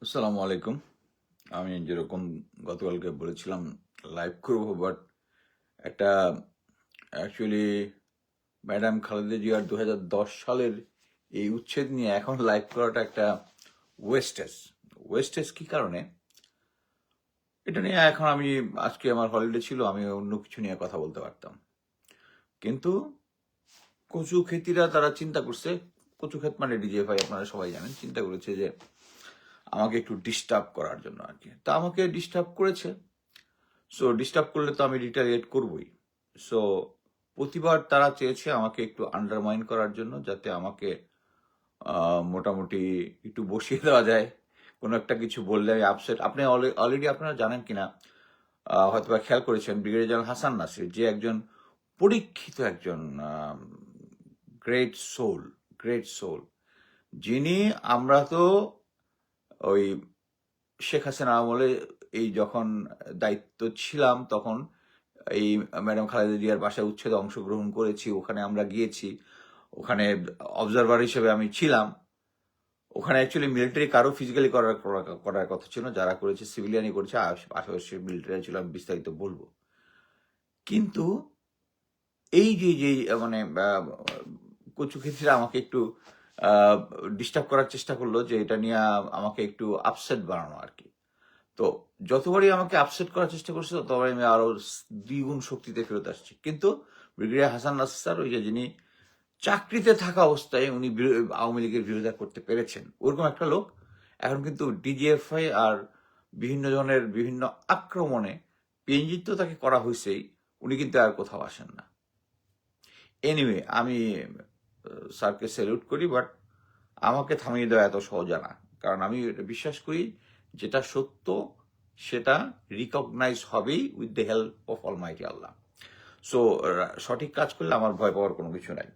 আসসালামু আলাইকুম। আমি যেরকম গতকালকে বলেছিলাম লাইভ করব, বাট একটা অ্যাকচুয়ালি ম্যাডাম খালেদা জিয়ার 2010 সালের এই উচ্ছেদ নিয়ে এখন লাইভ করাটা একটা ওয়েস্টেজ। ওয়েস্টেজ কি কারণে? এটা নিয়ে এখন আমি আজকে আমার হলিডে ছিল, আমি অন্য কিছু নিয়ে কথা বলতে পারতাম, কিন্তু কচু খেতিরা তারা চিন্তা করছে, কচু ক্ষেত মানে ডিজিএফআই আপনারা সবাই জানেন, চিন্তা করেছে যে আমাকে একটু ডিস্টার্ব করার জন্য আর কি। তা আমাকে ডিস্টার্ব করেছে। সো ডিস্টার্ব করলে তো আমি রিটালিয়েট করবই। সো প্রতিবার তারা চেয়েছে আমাকে একটু আন্ডারমাইন করার জন্য, যাতে আমাকে মোটামুটি একটু বসিয়ে দেওয়া যায়। কোনো একটা কিছু বললে আমি আপসেট। আপনি অলরেডি আপনারা জানেন কিনা, হয়তো বা খেয়াল করেছেন, ব্রিগেডিয়ার জেনারেল হাসান নাসির যে একজন পরীক্ষিত একজন গ্রেট সোল, গ্রেট সোল, যিনি, আমরা তো ওই শেখ হাসিনা আমলে এই যখন দায়িত্ব ছিলাম তখন এই ম্যাডাম খালেদা জিয়ার বাসায় উচ্ছেদে অংশগ্রহণ করেছি, ওখানে আমরা গিয়েছি, ওখানে অবজারভার হিসেবে আমি ছিলাম। ওখানে অ্যাকচুয়ালি মিলিটারি কারো ফিজিক্যালি করার কথা ছিল না, যারা করেছে সিভিলিয়ানই করেছে, আশেপাশে মিলিটারি ছিল, আমি বিস্তারিত বলবো। কিন্তু এই যে যে মানে কচু ক্ষেত্রে আমাকে একটু ডিস্টার্ব করার চেষ্টা করলো, যে এটা নিয়ে আমাকে একটু আপসেট বানানো আর কি। তো যতবারই আমাকে আপসেট করার চেষ্টা করছে, ততবারই আমি আরো দ্বিগুণ শক্তিতে ফেরত আসছি। কিন্তু ব্রিগেডিয়ার হাসান নাসির স্যার, ওই যে যিনি চাকরিতে থাকা অবস্থায় উনি আওয়ামী লীগের বিরোধিতা করতে পেরেছেন, ওরকম একটা লোক এখন কিন্তু ডিজিএফআই আর বিভিন্ন ধরনের বিভিন্ন আক্রমণে পিএনজি তো তাকে করা হয়েছেই, উনি কিন্তু আর কোথাও আসেন না। এনিওয়ে, আমি স্যারকে স্যালুট করি, বাট আমাকে থামিয়ে দেওয়া এত সহজ না। কারণ আমি এটা বিশ্বাস করি, যেটা সত্য সেটা রিকগনাইজ হবেই with the help of Almighty Allah. So সঠিক কাজ করলে আমার ভয় পাওয়ার কোনো কিছু নাই।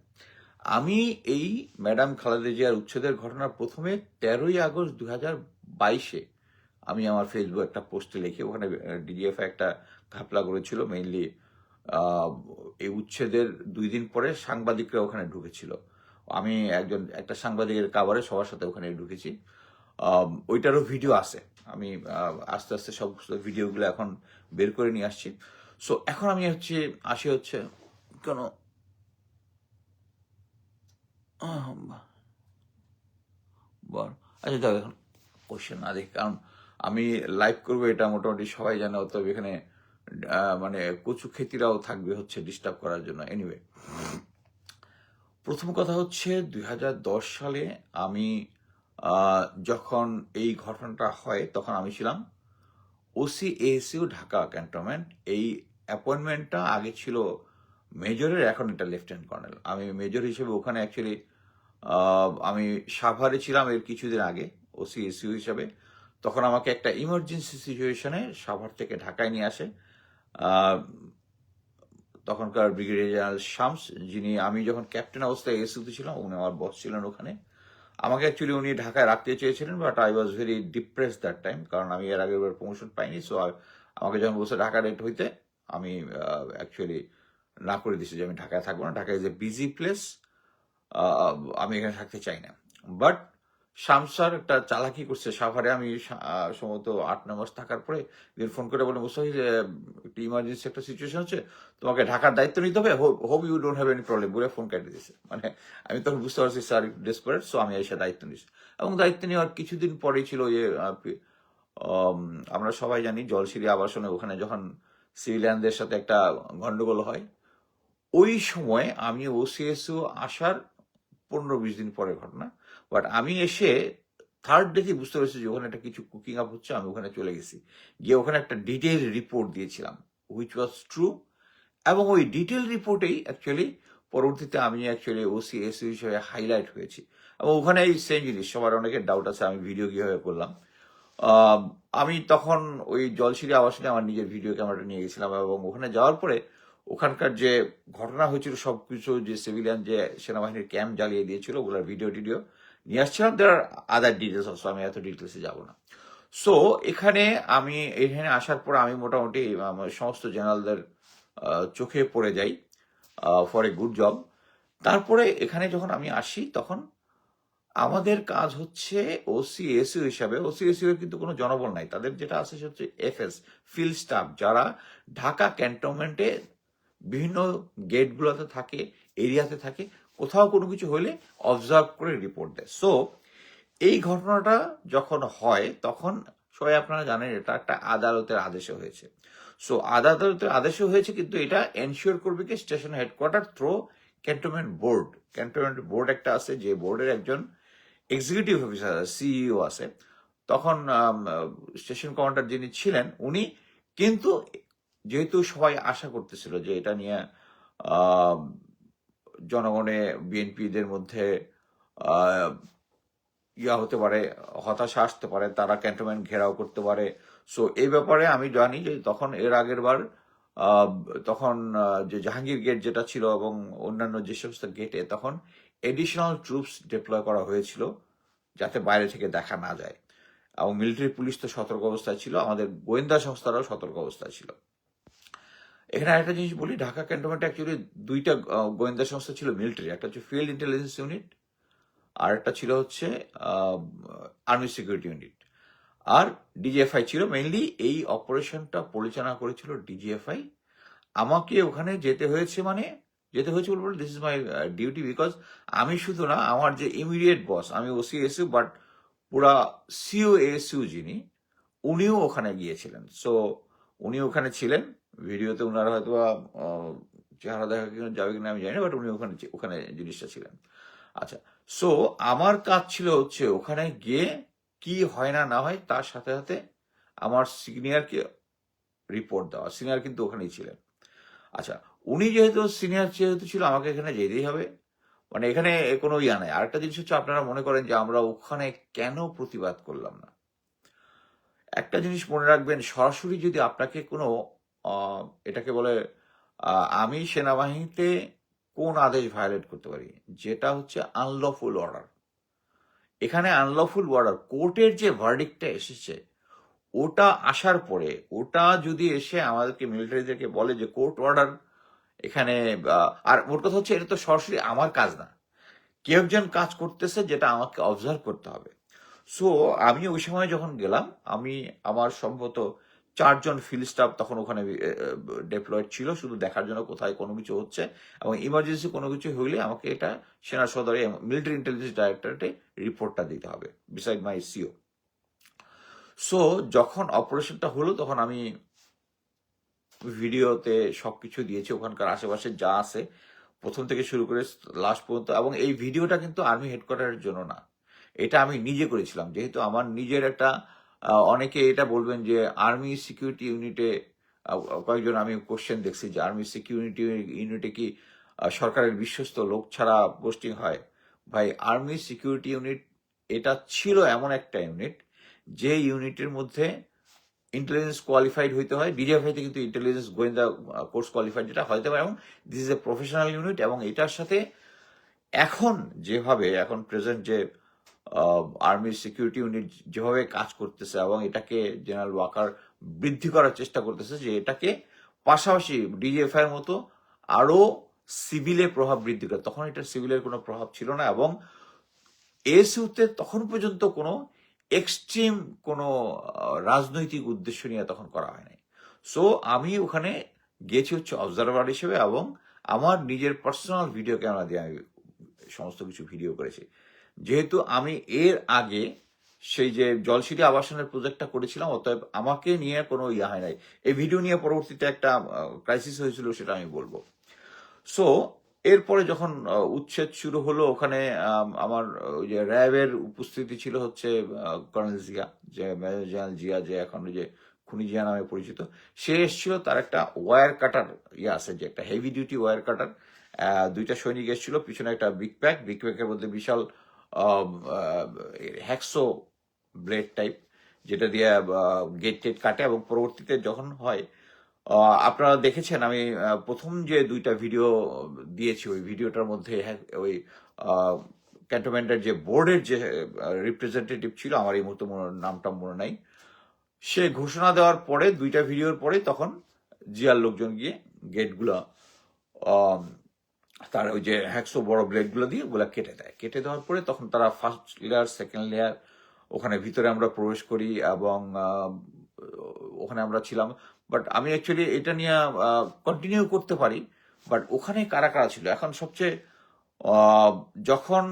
আমি এই ম্যাডাম খালেদা জিয়ার উচ্ছেদের ঘটনা প্রথমে 13ই আগস্ট 2022-এ আমি আমার ফেসবুক একটা পোস্টে লিখে, ওখানে ডিজিএফ একটা ঘাপলা করেছিল মেইনলি। এই উচ্ছেদের 2 দিন পরে সাংবাদিকরা ওখানে ঢুকেছিল, আমি একটা সাংবাদিকের কাভারে সবার সাথে ওখানে ঢুকেছি। ওইটারও ভিডিও আছে, আমি আস্তে আস্তে সব ভিডিওগুলো এখন বের করে নিয়ে আসছি। সো এখন আমি আসি কেন বল, আচ্ছা যাও, এখন কোশ্চেন না দেখি, কারণ আমি লাইভ করবো এটা মোটামুটি সবাই জানে, অতএব এখানে মানে কচু খেতিরাও থাকবে ডিস্টার্ব করার জন্য। এনিওয়ে, প্রথম কথা 2010 সালে আমি যখন এই ঘটনাটা হয়, তখন আমি ছিলাম ওসি এএসইউ ঢাকা ক্যান্টনমেন্ট। এই অ্যাপয়েন্টমেন্টটা আগে ছিল মেজরের, এখন এটা লেফটেন্যান্ট কর্নেল। আমি মেজর হিসেবে ওখানে অ্যাকচুয়ালি আমি সাভারে ছিলাম এর কিছুদিন আগে ওসি এসইউ হিসাবে। তখন আমাকে একটা ইমার্জেন্সি সিচুয়েশনে সাভার থেকে ঢাকায় নিয়ে আসে তখনকার ব্রিগেডিয়ার জেনারেল শামস, যিনি, আমি যখন ক্যাপ্টেন অবস্থায় এসইউতে ছিলাম, উনি আমার বস ছিলেন ওখানে। আমাকে অ্যাকচুয়ালি উনি ঢাকায় রাখতে চেয়েছিলেন, but I was very depress that time, কারণ আমি এর আগে প্রমোশন পাইনি। সো আমাকে যখন বসে ঢাকা রেট হইতে, আমি অ্যাকচুয়ালি না করে দিছি যে আমি ঢাকায় থাকবো না, Dhaka is a busy place, আমি এখানে থাকতে চাই না। বাট শামসার একটা চালাকি করছে সাভারে। আমি সম্ভবত 8-9 মাস থাকার পরে ফোন করে বলে, মুস্তাফিজ, একটা ইমার্জেন্সি একটা সিচুয়েশন হচ্ছে, তোমাকে ঢাকার দায়িত্ব নিতে হবে, hope you don't have any problem, বলে ফোন কেটে দিয়েছে। মানে আমি তখন বুঝতে পারছি স্যার ডেসপারেট। সো আমি এসে দায়িত্ব নিয়েছি, এবং দায়িত্ব নেওয়ার কিছুদিন পরেই ছিল যে আমরা সবাই জানি জলসিরি আবাসনে ওখানে যখন সিভিলিয়ানদের সাথে একটা গন্ডগোল হয়, ওই সময় আমি ওসিএসও আসার 15-20 দিন পরের ঘটনা। বাট আমি এসে থার্ড ডেতে বুঝতে পেরেছি যে ওখানে একটা কিছু কুকিং আপ হচ্ছে। আমি ওখানে চলে গেছি, গিয়ে ওখানে একটা ডিটেইল রিপোর্ট দিয়েছিলাম, হুইচ ওয়াজ ট্রু। এবং ওই ডিটেল রিপোর্টেই অ্যাকচুয়ালি পরবর্তীতে আমি অ্যাকচুয়ালি ওসিএসইউ হিসেবে হাইলাইট হয়েছি। এবং ওখানে এই সেম জিনিস, সবার অনেকের ডাউট আছে আমি ভিডিও কিভাবে করলাম। আমি তখন ওই জলসিরি আবাসনে আমার নিজের ভিডিও ক্যামেরাটা নিয়ে গেছিলাম, এবং ওখানে যাওয়ার পরে ওখানকার যে ঘটনা হয়েছিল সবকিছু, যে সিভিলিয়ান যে সেনাবাহিনীর ক্যাম্প জ্বালিয়ে দিয়েছিল, ওগুলোর ভিডিও টিডিও নিয়ে আসছিলাম। দেয়ার আদার ডিটেলস অলসো, আমি এত ডিটেলসে যাব না। সো আমি এখানে আসার পর আমি মোটামুটি আমার সমস্ত জেনারেলদের চোখে পড়ে যাই ফর এ গুড জব। তারপরে এখানে যখন আমি আসি, তখন আমাদের কাজ হচ্ছে ওসিএসইউ হিসাবে, ওসিএসইউ এর কিন্তু কোনো জনবল নাই, তাদের যেটা আছে সেটা হচ্ছে এফএস, ফিল্ড স্টাফ, যারা ঢাকা ক্যান্টনমেন্টে বিভিন্ন গেটগুলোতে থাকে, এরিয়াতে থাকে, কোথাও কোনো কিছু হলে অবজার্ভ করে রিপোর্ট দেয়। সো এই ঘটনাটা যখন হয় তখন সবাই আপনারা জানেন এটা একটা আদালতের আদেশে হয়েছে। সো আদালতের আদেশে হয়েছে, কিন্তু এটা এনশিওর করবে কি station headquarter through cantonment board. Cantonment board একটা আছে, যে বোর্ডের একজন এক্সিকিউটিভ অফিসার সিইও আছে। তখন স্টেশন কমান্ডার যিনি ছিলেন উনি, কিন্তু যেহেতু সবাই আশা করতেছিল যে এটা নিয়ে আহ, জনগণে বিএনপিদের মধ্যে ইয়া হতে পারে, হতাশা আসতে পারে, তারা ক্যান্টনমেন্ট ঘেরাও করতে পারে। সো এই ব্যাপারে আমি জানি যে তখন এর আগের বার আহ, তখন যে জাহাঙ্গীর গেট যেটা ছিল এবং অন্যান্য যে সমস্ত গেটে তখন এডিশনাল ট্রুপস ডিপ্লয় করা হয়েছিল, যাতে বাইরে থেকে দেখা না যায়। এবং মিলিটারি পুলিশ তো সতর্ক অবস্থায় ছিল, আমাদের গোয়েন্দা সংস্থারাও সতর্ক অবস্থায় ছিল। এখানে আরেকটা জিনিস বলি, ঢাকা ক্যান্টনমেন্টে অ্যাকচুয়ালি দুইটা গোয়েন্দা সংস্থা ছিল মিলিটারি, একটা হচ্ছে ফিল্ড ইন্টেলিজেন্স ইউনিট, আর একটা ছিল হচ্ছে আর্মি সিকিউরিটি ইউনিট, আর ডিজিএফআই ছিল। মেইনলি এই অপারেশনটা পরিচালনা করেছিল ডিজিএফআই। আমাকে ওখানে যেতে হয়েছে, মানে যেতে হয়েছে বলবো, this is my duty, because আমি শুধু না, আমার যে ইমিডিয়েট বস, আমি ওসিএসইউ বাট পুরা সিওএসইউ যিনি, উনিও ওখানে গিয়েছিলেন। সো উনি ওখানে ছিলেন, ভিডিওতে ওনারা হয়তো চেহারা দেখা যাবে কিনা আমি জানি না, বাট উনি ওখানে ওখানে জিনিসটা ছিলেন। আচ্ছা, সো আমার কাজ ছিল হচ্ছে ওখানে গিয়ে কি হয় না না হয় তার সাথে সাথে আমার সিনিয়রকে রিপোর্ট দেওয়া। সিনিয়র কিন্তু ওখানেই ছিলেন। আচ্ছা, উনি যেহেতু সিনিয়র যেহেতু ছিল, আমাকে এখানে যেতেই হবে, মানে এখানে কোনো ইয়া নাই। আরেকটা জিনিস হচ্ছে, আপনারা মনে করেন যে আমরা ওখানে কেন প্রতিবাদ করলাম না, একটা জিনিস মনে রাখবেন, সরাসরি যদি আপনাকে কোনো এটাকে বলে আমি সেনাবাহিনীতে কোন আদেশ ভায়োলেট করতে পারি, যেটা হচ্ছে আনলফুল অর্ডার। এখানে আনলফুল অর্ডার, কোর্টের যে ভার্ডিক্টটা এসেছে ওটা আসার পরে, ওটা যদি এসে আমাদেরকে মিলিটারিদেরকে বলে যে কোর্ট অর্ডার এখানে, আর ওর কথা হচ্ছে এটা তো সরাসরি আমার কাজ না, কেউ একজন কাজ করতেছে যেটা আমাকে অবজার্ভ করতে হবে। সো আমি ওই সময় যখন গেলাম, আমি আমার সম্ভবত 4জন ফিল্ড স্টাফ তখন ওখানে ডেপ্লয়েড ছিল, শুধু দেখার জন্য কোথায় কোনো কিছু হচ্ছে, এবং ইমার্জেন্সি কোনো কিছু হইলে আমাকে এটা সেনা সদরে মিলিটারি ইন্টেলিজেন্স ডাইরেক্টরেটে রিপোর্টটা দিতে হবে, বিসাইড মাই সিও। সো যখন অপারেশনটা হলো তখন আমি ভিডিওতে সবকিছু দিয়েছি, ওখানকার আশেপাশে যা আছে প্রথম থেকে শুরু করে লাস্ট পর্যন্ত। এবং এই ভিডিওটা কিন্তু আর্মি হেডকোয়ার্টারের জন্য না, এটা আমি নিজে করেছিলাম, যেহেতু আমার নিজের একটা অনেকে এটা বলবেন যে আর্মি সিকিউরিটি ইউনিটে, কয়েকজন আমি কোশ্চেন দেখছি যে আর্মি সিকিউরিটি ইউনিটে কি সরকারের বিশ্বস্ত লোক ছাড়া পোস্টিং হয়। ভাই, আর্মি সিকিউরিটি ইউনিট এটা ছিল এমন একটা ইউনিট, যে ইউনিটের মধ্যে ইন্টেলিজেন্স কোয়ালিফাইড হইতে হয়। ডিজিএফআইতে কিন্তু ইন্টেলিজেন্স গোয়েন্দা কোর্স কোয়ালিফাইড যেটা হইতে পারে, এবং this is a professional unit. এবং এটার সাথে এখন যেভাবে, এখন প্রেজেন্ট যে আর্মি সিকিউরিটি ইউনিট যেভাবে কাজ করতেছে, এবং এটাকে জেনারেল ওয়াকার বৃদ্ধি করার চেষ্টা করতেছে, যে এটাকে পাশাপাশি ডিজিএফআই এর মতো আরো সিভিলের প্রভাব বৃদ্ধি করে। তখন এটা সিভিলের কোনো প্রভাব ছিল না, এবং এসইউতে তখন পর্যন্ত কোনো এক্সট্রিম কোনো রাজনৈতিক উদ্দেশ্য নিয়ে তখন করা হয় নাই। সো আমি ওখানে গেছি হচ্ছে অবজারভার হিসেবে, এবং আমার নিজের পার্সোনাল ভিডিও ক্যামেরা দিয়ে আমি সমস্ত কিছু ভিডিও করেছি। যেহেতু আমি এর আগে সেই যে জলসিটি আবাসনের প্রজেক্টটা করেছিলাম, অতএব আমাকে নিয়ে কোনো ইয়া হয় নাই। এই ভিডিও নিয়ে পরবর্তীতে একটা ক্রাইসিস হয়েছিল, সেটা আমি বলবো। সো এরপরে যখন উচ্ছেদ শুরু হলো, ওখানে আমার ওই যে র্যাবের উপস্থিতি ছিল হচ্ছে কর্নেল জিয়া, যে মেজর জেনারেল জিয়া, যে এখন ওই যে খুনি জিয়া নামে পরিচিত। সে এসেছিল, তার একটা ওয়্যার কাটার ইয়ে আছে, যে একটা হেভি ডিউটি ওয়্যার কাটার। দুইটা সৈনিক এসেছিল, পিছনে একটা বিগ প্যাকের মধ্যে বিশাল হ্যাকসো ব্লেড টাইপ, যেটা দিয়ে গেট টেট কাটে। এবং পরবর্তীতে যখন হয়, আপনারা দেখেছেন আমি প্রথম যে দুইটা ভিডিও দিয়েছি, ওই ভিডিওটার মধ্যে ওই ক্যান্টনমেন্টের যে বোর্ডের যে রিপ্রেজেন্টেটিভ ছিল, আমার এই মুহূর্তে নামটা মনে নাই, সে ঘোষণা দেওয়ার পরে দুইটা ভিডিওর পরে তখন জিয়ার লোকজন গিয়ে গেটগুলো তার ওই যে হ্যাকসো বড় ব্লেডগুলো দিয়ে ওগুলা কেটে দেয়। কেটে দেওয়ার পরে তখন তারা ফার্স্ট লেয়ার, সেকেন্ড লেয়ার, ওখানে ভিতরে আমরা প্রবেশ করি এবং ওখানে আমরা ছিলাম। বাট আমি অ্যাকচুয়ালি এটা নিয়ে কন্টিনিউ করতে পারি। বাট ওখানে কারা কারা ছিল এখন সবচেয়ে আহ, যখন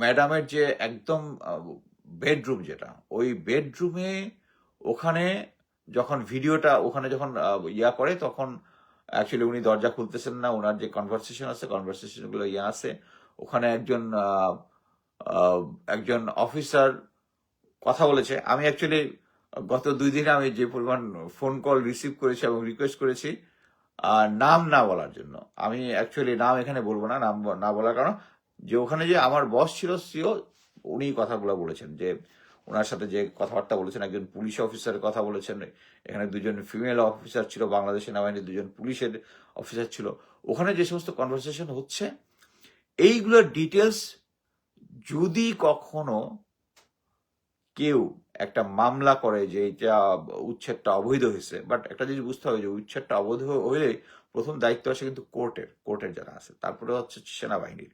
ম্যাডামের যে একদম বেডরুম, যেটা ওই বেডরুমে, ওখানে যখন ভিডিওটা ওখানে যখন ইয়া করে, তখন অ্যাকচুয়ালি উনি দরজা খুলতেছেন না, ওনার যে কনভারসেশন আছে, কনভারসেশন গুলো ইয়া আছে। ওখানে আহ, একজন অফিসার কথা বলেছে। আমি অ্যাকচুয়ালি গত 2 দিনে আমি যে পরিমাণ ফোন কল রিসিভ করেছি এবং রিকোয়েস্ট করেছি নাম না বলার জন্য, আমি অ্যাকচুয়ালি নাম এখানে বলবো না, নাম না বলার কারণ যে ওখানে যে আমার বস ছিল সিও, উনি কথাগুলো বলেছেন যে ওনার সাথে যে কথাবার্তা বলেছেন, একজন পুলিশ অফিসারের কথা বলেছেন, এখানে 2জন ফিমেল অফিসার ছিল, বাংলাদেশ সেনাবাহিনীর 2জন পুলিশের অফিসার ছিল। ওখানে যে সমস্ত কনভারসেশন হচ্ছে, এইগুলোর ডিটেলস যদি কখনো কেউ একটা মামলা করে যে এটা উচ্ছেদটা অবৈধ হয়েছে, বাট একটা জিনিস বুঝতে হবে যে উচ্ছেদটা অবৈধ হইলে প্রথম দায়িত্ব আসে কিন্তু কোর্টের যারা আছে, তারপরে হচ্ছে সেনাবাহিনীর।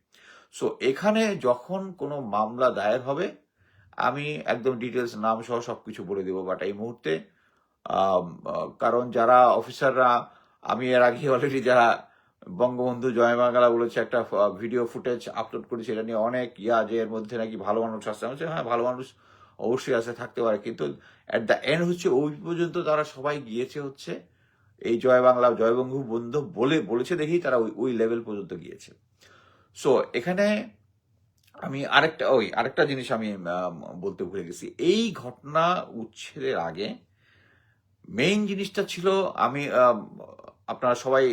সো এখানে যখন কোনো মামলা দায়ের হবে, আমি একদম ডিটেলস নাম সহ সবকিছু বলে দেবো। বাট এই মুহূর্তে কারণ যারা অফিসাররা, আমি এর আগে অলরেডি যারা বঙ্গবন্ধু জয় বাংলা বলেছে একটা ভিডিও ফুটেজ আপলোড করেছে, এটা নিয়ে অনেক যে এর মধ্যে নাকি ভালো মানুষ আছে। আমি বলছি, হ্যাঁ ভালো মানুষ অবশ্যই আছে, থাকতে পারে, কিন্তু অ্যাট দ্য এন্ড হচ্ছে ওই পর্যন্ত তারা সবাই গিয়েছে হচ্ছে এই জয় বাংলা জয় বঙ্গবন্ধু বলেছে দেখেই তারা ওই লেভেল পর্যন্ত গিয়েছে। সো এখানে আমি আরেকটা জিনিস আমি বলতে ভুলে গেছি। এই ঘটনা উচ্ছেদের আগে মেইন জিনিসটা ছিল, আমি আপনারা সবাই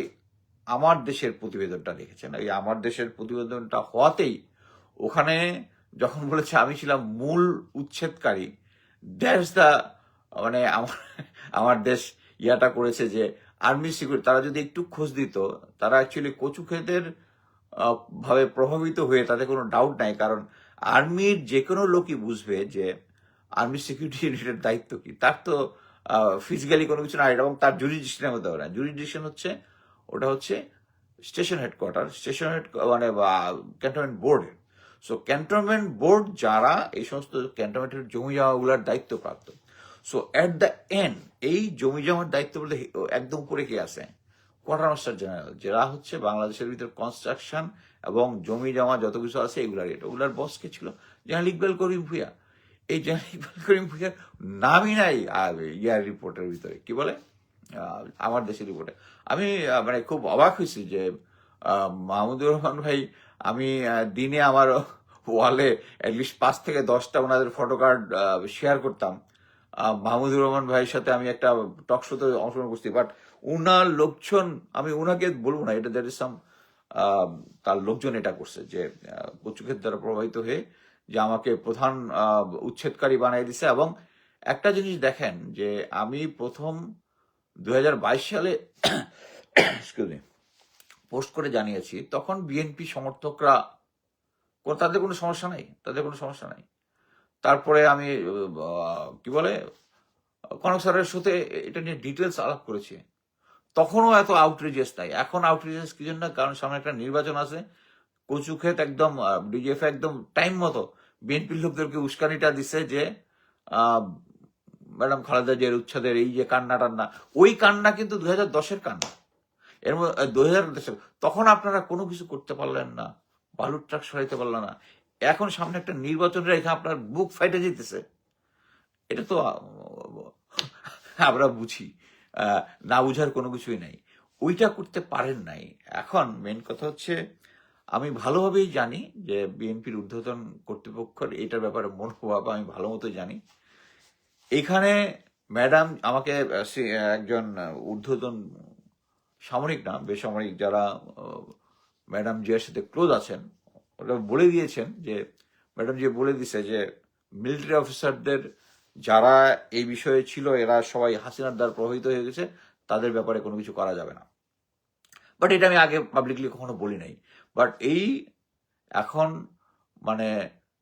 আমার দেশের প্রতিবেদনটা দেখেছেন। এই আমার দেশের প্রতিবেদনটা হওয়াতেই ওখানে যখন বলেছে আমি ছিলাম মূল উচ্ছেদকারী, দ্যাটস দ্য, মানে আমার দেশ ইয়াটা করেছে যে আর্মি সিকিউরিটি, তারা যদি একটু খোঁজ দিত, তারা অ্যাকচুয়ালি কচুক্ষেতের ভাবে প্রভাবিত হয়ে, তাতে কোনো ডাউট নাই। কারণ আর্মির যে কোনো লোকই বুঝবে যে আর্মি সিকিউরিটি ইউনিটের দায়িত্ব কি। তার তো ফিজিক্যালি কোনো কিছু না, এবং তার জুরিডিকশনের মধ্যে হবে না। জুরিডিকশন হচ্ছে ওটা হচ্ছে স্টেশন হেডকোয়ার্টার, মানে ক্যান্টনমেন্ট বোর্ডের। সো ক্যান্টনমেন্ট বোর্ড যারা এই সমস্ত ক্যান্টনমেন্টের জমি জমাগুলোর দায়িত্বপ্রাপ্ত। সো এট দ্য এন্ড এই জমি জমার দায়িত্ব বলতে একদম উপরে কে আছে? কোয়ার্টার মাস্টার জেনারেল, যারা হচ্ছে বাংলাদেশের ভিতর কনস্ট্রাকশন এবং জমি জমা যত কিছু আছে ওগুলার বস কে ছিল? জেনারেল ইকবাল করিম ভুঁইয়া। এই জেনারেল ইকবাল করিম ভুঁইয়ার নামই নাই ইয়ার রিপোর্টের ভিতরে, কি বলে আমার দেশের রিপোর্টে। আমি মানে খুব অবাক হয়েছি যে মাহমুদুর রহমান ভাই, আমি দিনে আমার ওয়ালে অ্যাটলিস্ট 5 থেকে 10টা ওনাদের ফটো কার্ড শেয়ার করতাম। মাহমুদুর রহমান ভাইয়ের সাথে আমি একটা টক শোতে অংশগ্রহণ করছি, বাট উনার লোকজন, আমি উনাকে বলবো না, এটা দ্যাট ইজ সাম, তার লোকজন এটা করছে যে কচুক্ষেত দ্বারা প্রভাবিত হয়ে যে আমাকে প্রধান উচ্ছেদকারী বানাই দিছে। এবং একটা জিনিস দেখেন যে আমি প্রথম 2022 সালে পোস্ট করে জানিয়েছি, তখন বিএনপি সমর্থকরা, তাদের কোনো সমস্যা নাই, তারপরে আমি কি বলে কনক স্যারের সাথে এটা নিয়ে ডিটেলস আলাপ করেছি, তখনও এত আউটরিজেস নাই। এখন আউটরিজেস কি জন্য? কারণ সামনে একটা নির্বাচন আছে। কচুক্ষেত একদম ডিজিএফ একদম টাইম মতো বিএনপির লোকদেরকে উস্কানিটা দিচ্ছে যে ম্যাডাম খালেদা জিয়ার উচ্ছেদের এই যে কান্না টান্না, ওই কান্না কিন্তু 2010-এর কান্না। এর মধ্যে 2010, তখন আপনারা কোনো কিছু করতে পারলেন না, বালুর ট্রাক সরাইতে পারলেন না। এখন সামনে একটা নির্বাচন রেখে আপনার বুক ফাইটে যেতেছে। এটা তো আমরা বুঝি, না বুঝার কোনো কিছুই নাই। ওইটা করতে পারেন নাই। এখন মেন কথা হচ্ছে, আমি ভালোভাবেই জানি যে বিএনপির ঊর্ধ্বতন কর্তৃপক্ষের এটার ব্যাপারে মনোভাব আমি ভালো মতো জানি। এখানে ম্যাডাম আমাকে একজন ঊর্ধ্বতন সামরিক, না বেসামরিক, যারা ম্যাডাম জিয়ার সাথে ক্লোজ আছেন, ওরা বলে দিয়েছেন যে, ম্যাডাম জি বলে দিছে যে মিলিটারি অফিসারদের যারা এই বিষয়ে ছিল, এরা সবাই হাসিনার দ্বারা প্রভাবিত হয়ে গেছে, তাদের ব্যাপারে কোনো কিছু করা যাবে না। বাট এটা আমি আগে পাবলিকলি কখনো বলি নাই। বাট এই এখন মানে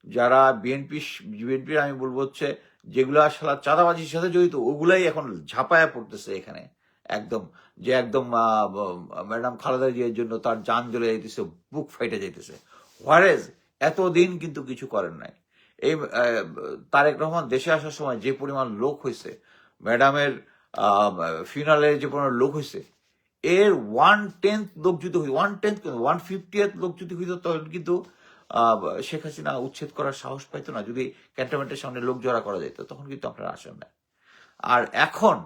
যারা বিএনপির আমি বলবো হচ্ছে যেগুলা সালা চাঁদাবাজির সাথে জড়িত, ওগুলাই এখন ঝাঁপায়া পড়তেছে এখানে, একদম, যে একদম ম্যাডাম খালেদা জিয়ার জন্য তার জান জ্বলে যাইতেছে, বুক ফাইটে যাইতেছে। হোয়ারেজ এতদিন কিন্তু কিছু করেন নাই। এই তারেক রহমান দেশে আসার সময় যে পরিমাণ লোক হয়েছে, ম্যাডামের ফিনালে যে পরিমাণ লোক হয়েছে, এর 1/10 লোক যদি 1/10 1/50 লোক যদি হইতো, তখন কিন্তু আহ, শেখ হাসিনা উচ্ছেদ করার সাহস পাইতো না। যদি ক্যান্টনমেন্টের সামনে লোক জড়া করা যেত, তখন কিন্তু আপনারা আসেন না। আর এখন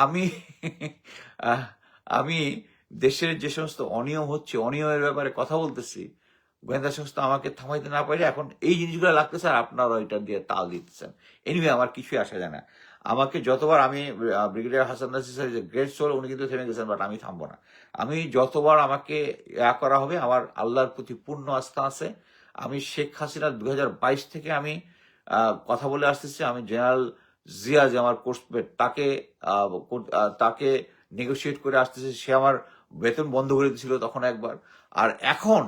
আমি আহ, আমি দেশের যে সমস্ত অনিয়ম হচ্ছে, অনিয়মের ব্যাপারে কথা বলতেছি, গোয়েন্দা সংস্থা আমাকে থামাইতে না পারে, এখন এই জিনিসগুলো লাগতেছে আর আপনারা এটা দিয়ে তাল দিতেছেন। এনিওয়ে, আমার কিছুই আসা যায় না। আমাকে যতবার আমি ব্রিগেডিয়ার হাসান নাসির স্যার যে গ্রেট সোল, উনি কিন্তু থেমে গেছেন, বাট আমি থামবো না। আমি যতবার আমাকে করা হবে, আমার আল্লাহর প্রতি পূর্ণ আস্থা আছে। আমি শেখ হাসিনা 2022 থেকে আমি কথা বলে আসতেছি। আমি জেনারেল জিয়া, যে আমার কোর্সমেট, তাকে নেগোসিয়েট করে আসতেছি। সে আমার বেতন বন্ধ করে দিয়েছিল তখন একবার, আর এখন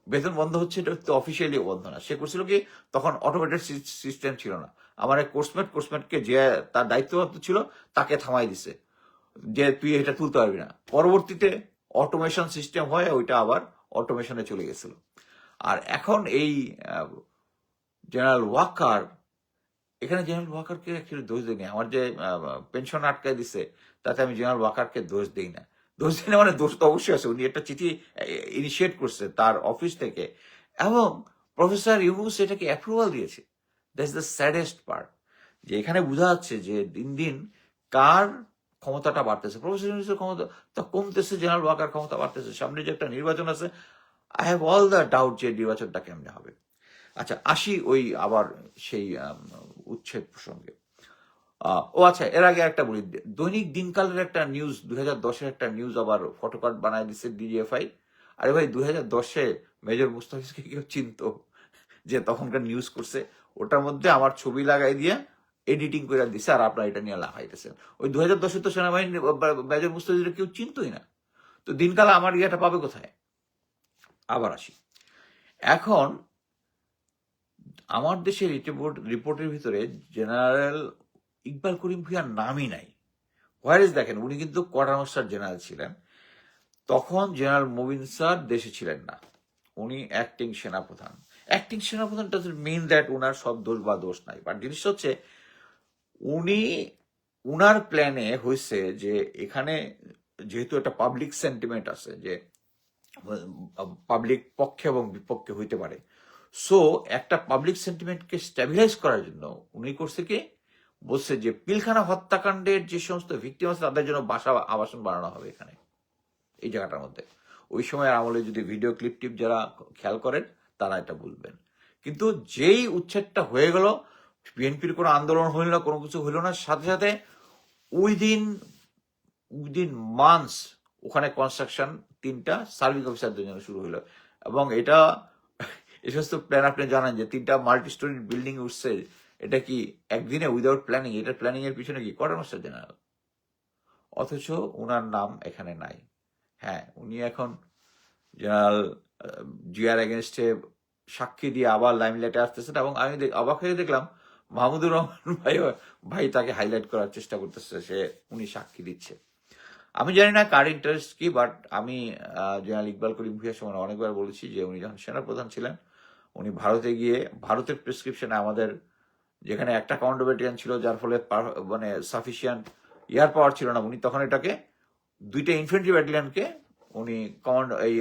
বেতন বন্ধ হচ্ছে, এটা তো অফিসিয়ালি বন্ধ না। সে করছিল কি, তখন অটোমেটেড সিস্টেম ছিল না। আমার এক কোর্সমেটকে যে তার দায়িত্বপ্রাপ্ত ছিল, তাকে থামাই দিছে যে তুই এটা তুলতে পারবি না। পরবর্তীতে অটোমেশন সিস্টেম হয়ে ওইটা আবার অটোমেশনে চলে গেছিল। আর এখন এই জেনারেল ওয়াকার, এখানে জেনারেল ওয়াকারকে অ্যাকচুয়ালি দোষ দিইনি। আমার যে পেনশন আটকায় দিছে, তাতে আমি জেনারেল ওয়াকারকে দোষ দিই না। দোষ দিই না মানে, দোষ তো অবশ্যই আছে। উনি একটা চিঠি ইনিশিয়েট করছে তার অফিস থেকে, এবং প্রফেসর ইউনুস এটাকে অ্যাপ্রুভাল দিয়েছে। দ্যাটস দ্য স্যাডেস্ট পার্ট, যে এখানে বোঝা যাচ্ছে যে দিন দিন কার ক্ষমতাটা বাড়তেছে। প্রফেসর ইউনুসের ক্ষমতা তা কমতেছে, জেনারেল ওয়াকার ক্ষমতা বাড়তেছে। সামনে যে একটা নির্বাচন আছে, I have all the doubt যে নির্বাচনটা কেমনে হবে। আচ্ছা, আসি ওই আবার সেই উচ্ছেদ প্রসঙ্গে। ও আচ্ছা, এর আগে একটা বলি, দৈনিক দিনকালের একটা নিউজ, 2010-এর একটা নিউজ আবার ফটোকার্ড বানায় দিচ্ছে ডিজিএফআই। আরে ভাই, 2010-এ মেজর মুস্তাফিজকে কেউ চিনতো যে তখনকার নিউজ করছে? ওটার মধ্যে আমার ছবি লাগাই দিয়ে এডিটিং করে দিছে, আর আপনারা এটা নিয়ে লাগাইতেছেন। ওই 2010-এ তো সেনাবাহিনী মেজর মুস্তাফিজের কেউ চিনতোই না। তো দিনকাল আমার ইয়েটা পাবে কোথায়? আবার আসি, এখন আমার দেশের রিপোর্টের ভিতরে জেনারেল ইকবাল করিম ভূঁইয়ার নামই নাই। হোয়ারেজ দেখেন, উনি কিন্তু কোয়ার্টার মাস্টার জেনারেল ছিলেন। তখন জেনারেল মুবিন স্যার দেশে ছিলেন না, উনি অ্যাক্টিং সেনাপ্রধান। অ্যাক্টিং সেনাপ্রধান ডাজন্ট মিন দ্যাট উনার সব দোষ বা দোষ নাই, বাট জিনিস হচ্ছে উনি, উনার প্ল্যানে হয়েছে যে এখানে যেহেতু একটা পাবলিক সেন্টিমেন্ট আছে, যে পাবলিক পক্ষে এবং বিপক্ষে হইতে পারে, সো একটা পাবলিক সেন্টিমেন্টকে স্ট্যাবিলাইজ করার জন্য উনি করছে কি, বলছে যে পিলখানা হত্যাকাণ্ডের যে সমস্ত ভিক্টিম আছে, তাদের জন্য বাসা আবাসন বানানো হবে এখানে, এই জায়গাটার মধ্যে। ওই সময়ের আমলে যদি ভিডিও ক্লিপ টিপ যারা খেয়াল করেন, তারা এটা বলবেন। কিন্তু যেই উচ্ছেদটা হয়ে গেল, বিএনপির কোনো আন্দোলন হইল না, কোনো কিছু হইল না, সাথে সাথে উইদিন উইদিন মান্থস ওখানে কনস্ট্রাকশন 3টা সার্ভিস অফিসারদের জন্য শুরু হলো। এবং এটা এই সমস্ত প্ল্যান আপনি জানেন যে 3টা মাল্টি স্টোরি বিল্ডিং উঠছে, এটা কি একদিনে উইদাউট প্ল্যানিং? এটা প্ল্যানিং এর পিছনে কি কোয়ার্টার মাস্টার জেনারেল, অথচ উনার নাম এখানে নাই। হ্যাঁ, উনি এখন জেনারেল জিয়ার এগেনস্টে সাক্ষী দিয়ে আবার লাইমলাইটে আসতেছেন, এবং আমি অবাক হয়ে দেখলাম মাহমুদুর রহমান ভাই তাকে হাইলাইট করার চেষ্টা করতেছে, উনি সাক্ষী দিচ্ছে। আমি জানি না কার ইন্টারেস্ট কি, বাট আমি জেনারেল ইকবাল করিম ভূঁইয়ার সময় অনেকবার বলেছি যে উনি যখন সেনাপ্রধান ছিলেন, উনি ভারতে গিয়ে ভারতের প্রেসক্রিপশনে আমাদের যেখানে একটা কমান্ডো ব্যাটালিয়ন ছিল, যার ফলে মানে সাফিসিয়েন্ট এয়ার পাওয়ার ছিল না, উনি তখন এটাকে 2টা ইনফেন্ট্রি ব্যাটালিয়নকে উনি এই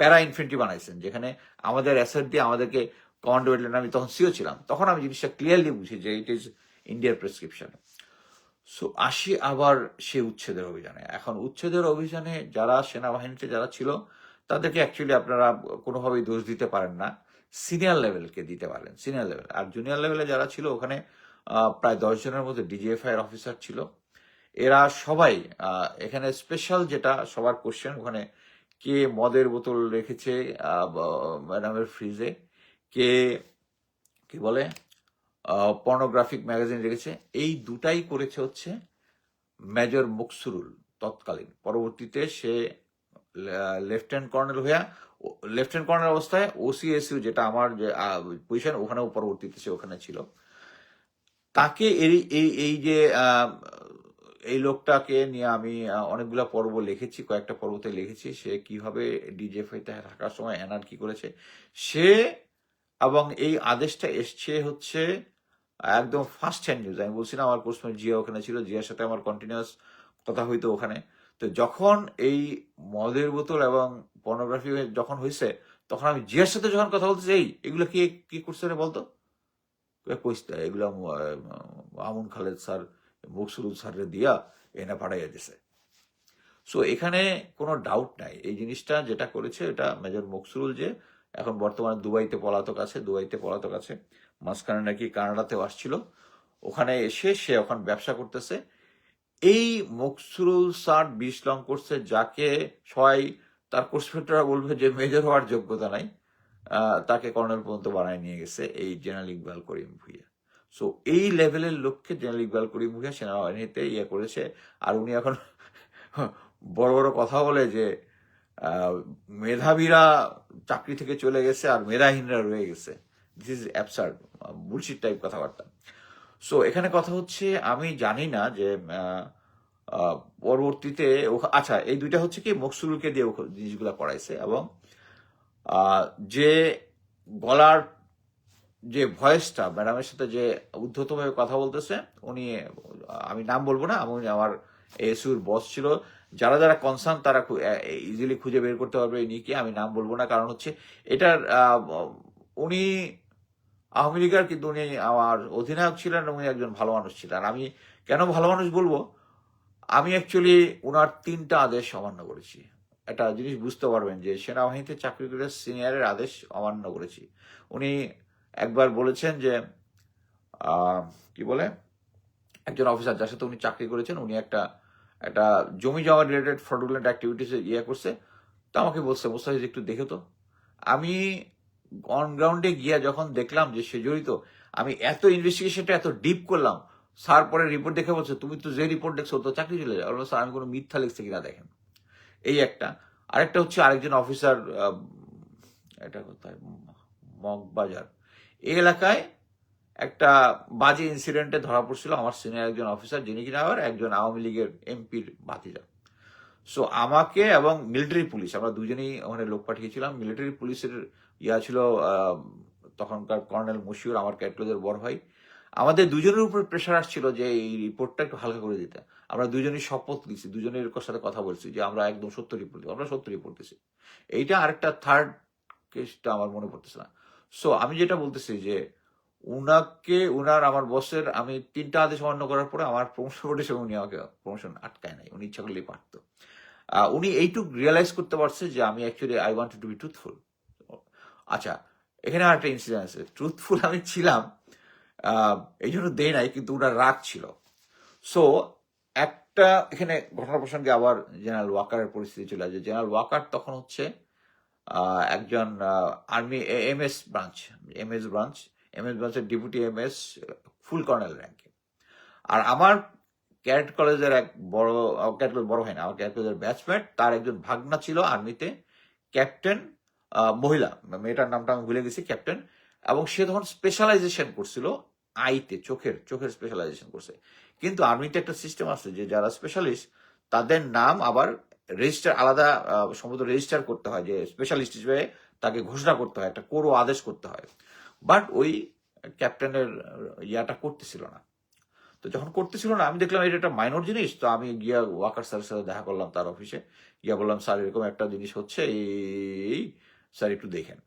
প্যারা ইনফেন্ট্রি বানাইছেন, যেখানে আমাদের অ্যাসেট দিয়ে আমাদেরকে কমান্ডো ব্যাটালিয়ন, আমি তখন সিও ছিলাম, তখন আমি জিনিসটা ক্লিয়ারলি বুঝি যে ইট ইজ ইন্ডিয়ার প্রেসক্রিপশন। সো আসি আবার সে উচ্ছেদের অভিযানে। এখন উচ্ছেদের অভিযানে যারা সেনাবাহিনীতে যারা ছিল, তাদেরকে অ্যাকচুয়ালি আপনারা কোনোভাবেই দোষ দিতে পারেন না, সিনিয়র লেভেলকে দিতে পারেন, সিনিয়র লেভেল। আর জুনিয়র লেভেলে যারা ছিল, ওখানে প্রায় 10 জনের মধ্যে ডিজিএফআই এর অফিসার ছিল। এরা সবাই এখানে স্পেশাল যেটা সবার কোশ্চেন, ওখানে কে মদের বোতল রেখেছে ম্যাডামের ফ্রিজে, কে কি বলে পর্নোগ্রাফিক ম্যাগাজিন রেখেছে, এই দুটাই করেছে হচ্ছে মেজর মুকসুরুল তৎকালীন। পরবর্তীতে সে লেফটেন্যান্ট কর্নেল হইয়া, লেফটেন্যান্ট কর্নেল অবস্থায় ওসিএসইউ, যেটা আমার যে পজিশন, ওখানেও পরবর্তীতে সে ওখানে ছিল। তাকে এই যে এই লোকটাকে নিয়ে আমি অনেকগুলা পর্ব লিখেছি, কয়েকটা পর্বতে লিখেছি সে কিভাবে ডিজিএফআইতে থাকার সময় এনআরকি করেছে সে, এবং এই আদেশটা এসছে হচ্ছে একদম ফার্স্ট হ্যান্ড নিউজ। আমি বলছি না আমার কোর্সমেট জিয়া ওখানে ছিল, জিয়ার সাথে আমার কন্টিনিউয়াস কথা হইতো ওখানে। তো যখন এই মদের বোতল এবং পর্নোগ্রাফি যখন হয়েছে তখন আমি জিয়ার সাথে যখন কথা বলতেছি, এগুলো কি কি করছে রে বলতো, কইস না, এগুলো মামুন খালেদ স্যার মকসুদুল স্যারের দিয়া এনে পাঠাইয়া দিছে। সো এখানে কোনো ডাউট নাই, এই জিনিসটা যেটা করেছে এটা মেজর মকসুদুল, যে এখন বর্তমানে দুবাইতে পলাতক আছে, মাঝখানে নাকি কানাডাতেও আসছিল, ওখানে এসে সে এখন ব্যবসা করতেছে। এই মকসুদুল স্যার 20 লং করছে, যাকে সবাই তার কোর্সমেটরা বলবে যে মেজর হওয়ার যোগ্যতা নাই, তাকে কর্নেল পর্যন্ত বানায় নিয়ে গেছে এই জেনারেল ইকবাল করিম ভুইয়া। সো এই লেভেলের লোককে জেনারেল ইকবাল করিম ভুইয়া সেনাবাহিনীতে করেছে। আর উনি এখন বড় বড় কথা বলে যে মেধাবীরা চাকরি থেকে চলে গেছে আর মেধাহীনরা রয়ে গেছে। This is absurd, bullshit type কথাবার্তা। সো এখানে কথা হচ্ছে আমি জানি না যে পরবর্তীতে আচ্ছা এই দুইটা হচ্ছে কি মকসুদুলকে দিয়ে জিনিসগুলা করাইছে, এবং যে গলার যে ভয়েসটা ম্যাডামের সাথে যে উদ্ধতভাবে কথা বলতেছে উনি, আমি নাম বলবো না, আমি আমার এসুর বস ছিল, যারা যারা কনসার্ন তারা ইজিলি খুঁজে বের করতে পারবে ইনি কি, আমি নাম বলবো না, কারণ হচ্ছে এটার উনি আওয়ামী লীগের, কিন্তু উনি আমার অধিনায়ক ছিলেন, উনি একজন ভালো মানুষ ছিলেন। আমি কেন ভালো মানুষ বলবো, আমি অ্যাকচুয়ালি ওনার 3টা আদেশ অমান্য করেছি। একটা জিনিস বুঝতে পারবেন যে সেনাবাহিনীতে চাকরি করে সিনিয়রের আদেশ অমান্য করেছি। উনি একবার বলেছেন যে কি বলে, একজন অফিসার যার সাথে উনি চাকরি করেছেন উনি একটা একটা জমি জমা রিলেটেড ফ্রডুলেন্ট অ্যাক্টিভিটিস করছে, তো আমাকে বলছে মোস্তাফিজ একটু দেখে তো। আমি অন গ্রাউন্ডে গিয়া যখন দেখলাম যে সে জড়িত, আমি এত ইনভেস্টিগেশনটা এত ডিপ করলাম, স্যার পরে রিপোর্ট দেখে বলছে তুমি তো যে রিপোর্ট দেখছো তো চাকরি চলে যায়। স্যার আমি কোনো মিথ্যা লিখছি কিনা দেখেন। এই একটা। আরেকটা হচ্ছে আরেকজন অফিসার, এটা কোথায়, মগবাজার এই এলাকায় একটা বাজে ইনসিডেন্টে ধরা পড়ছিল আমার সিনিয়র একজন অফিসার, যিনি কিনা আবার একজন আওয়ামী লীগের এমপির ভাতিজা। সো আমাকে এবং মিলিটারি পুলিশ, আমরা দুজনেই ওখানে লোক পাঠিয়েছিলাম। মিলিটারি পুলিশের ছিল তখনকার কর্নেল মশিউর, আমার ক্যাটলজের বড় ভাই। আমাদের দুজনের উপর প্রেশার আসছিল যে এই রিপোর্টটা একটু হালকা করে দিতে। আমরা দুজনেই শপথ দিচ্ছি, দুজনের সাথে কথা বলছি যে আমরা একদম সত্য রিপোর্ট দিব, আমরা সত্য রিপোর্ট দিচ্ছি। এইটা আরেকটা থার্ড কেসটা আমার মনে পড়তেছে না। সো আমি যেটা বলতেছি যে উনার আমার বসের আমি 3টা আদেশ অমান্য করার পরে আমার প্রমোশন ঘটেছে, উনি আমাকে প্রমোশন আটকায় নাই, উনি ইচ্ছা করলেই পারত। উনি এইটুকু রিয়েলাইজ করতে পারছে যে আমি actually I want to B truthful. আচ্ছা এখানে আরেকটা ইনসিডেন্ট আছে, ট্রুথফুল আমি ছিলাম এই জন্য দেয় নাই, কিন্তু ওনার রাগ ছিল। সো একটা এখানে ঘটনা প্রসঙ্গে আবার জেনারেল ওয়াকারের পরিস্থিতি চলে আসে। জেনারেল ওয়াকার তখন হচ্ছে একজন আর্মি এমএস ব্রাঞ্চের ডেপুটি এমএস, ফুল কর্নেল র্যাঙ্কে। আর আমার ক্যাডেট কলেজের এক বড়, ক্যাডেট কলেজ বড় হয় না, আমার ক্যাডেট কলেজের ব্যাচমেট, তার একজন ভাগনা ছিল আর্মিতে ক্যাপ্টেন, মহিলা, মেয়েটার নামটা আমি ভুলে গেছি, ক্যাপ্টেন। এবং সে তখন স্পেশালাইজেশন করছিল আইতে, চোখের স্পেশালাইজেশন করছে। কিন্তু আর্মিতে একটা সিস্টেম আছে যে যারা স্পেশালিস্ট তাদের নাম আবার রেজিস্টার আলাদা, সম্ভবত রেজিস্টার করতে হয়, যে স্পেশালিস্ট হিসেবে তাকে ঘোষণা করতে হয়, একটা কোরো আদেশ করতে হয়। বাট ওই ক্যাপ্টেনের ইয়াটা করতেছিল না। তো যখন করতেছিল না আমি দেখলাম এটা একটা মাইনর জিনিস, তো আমি গিয়া ওয়াকার স্যারের সাথে দেখা করলাম তার অফিসে, গিয়া বললাম স্যার এরকম একটা জিনিস হচ্ছে, এই স্যার একটু দেখেন।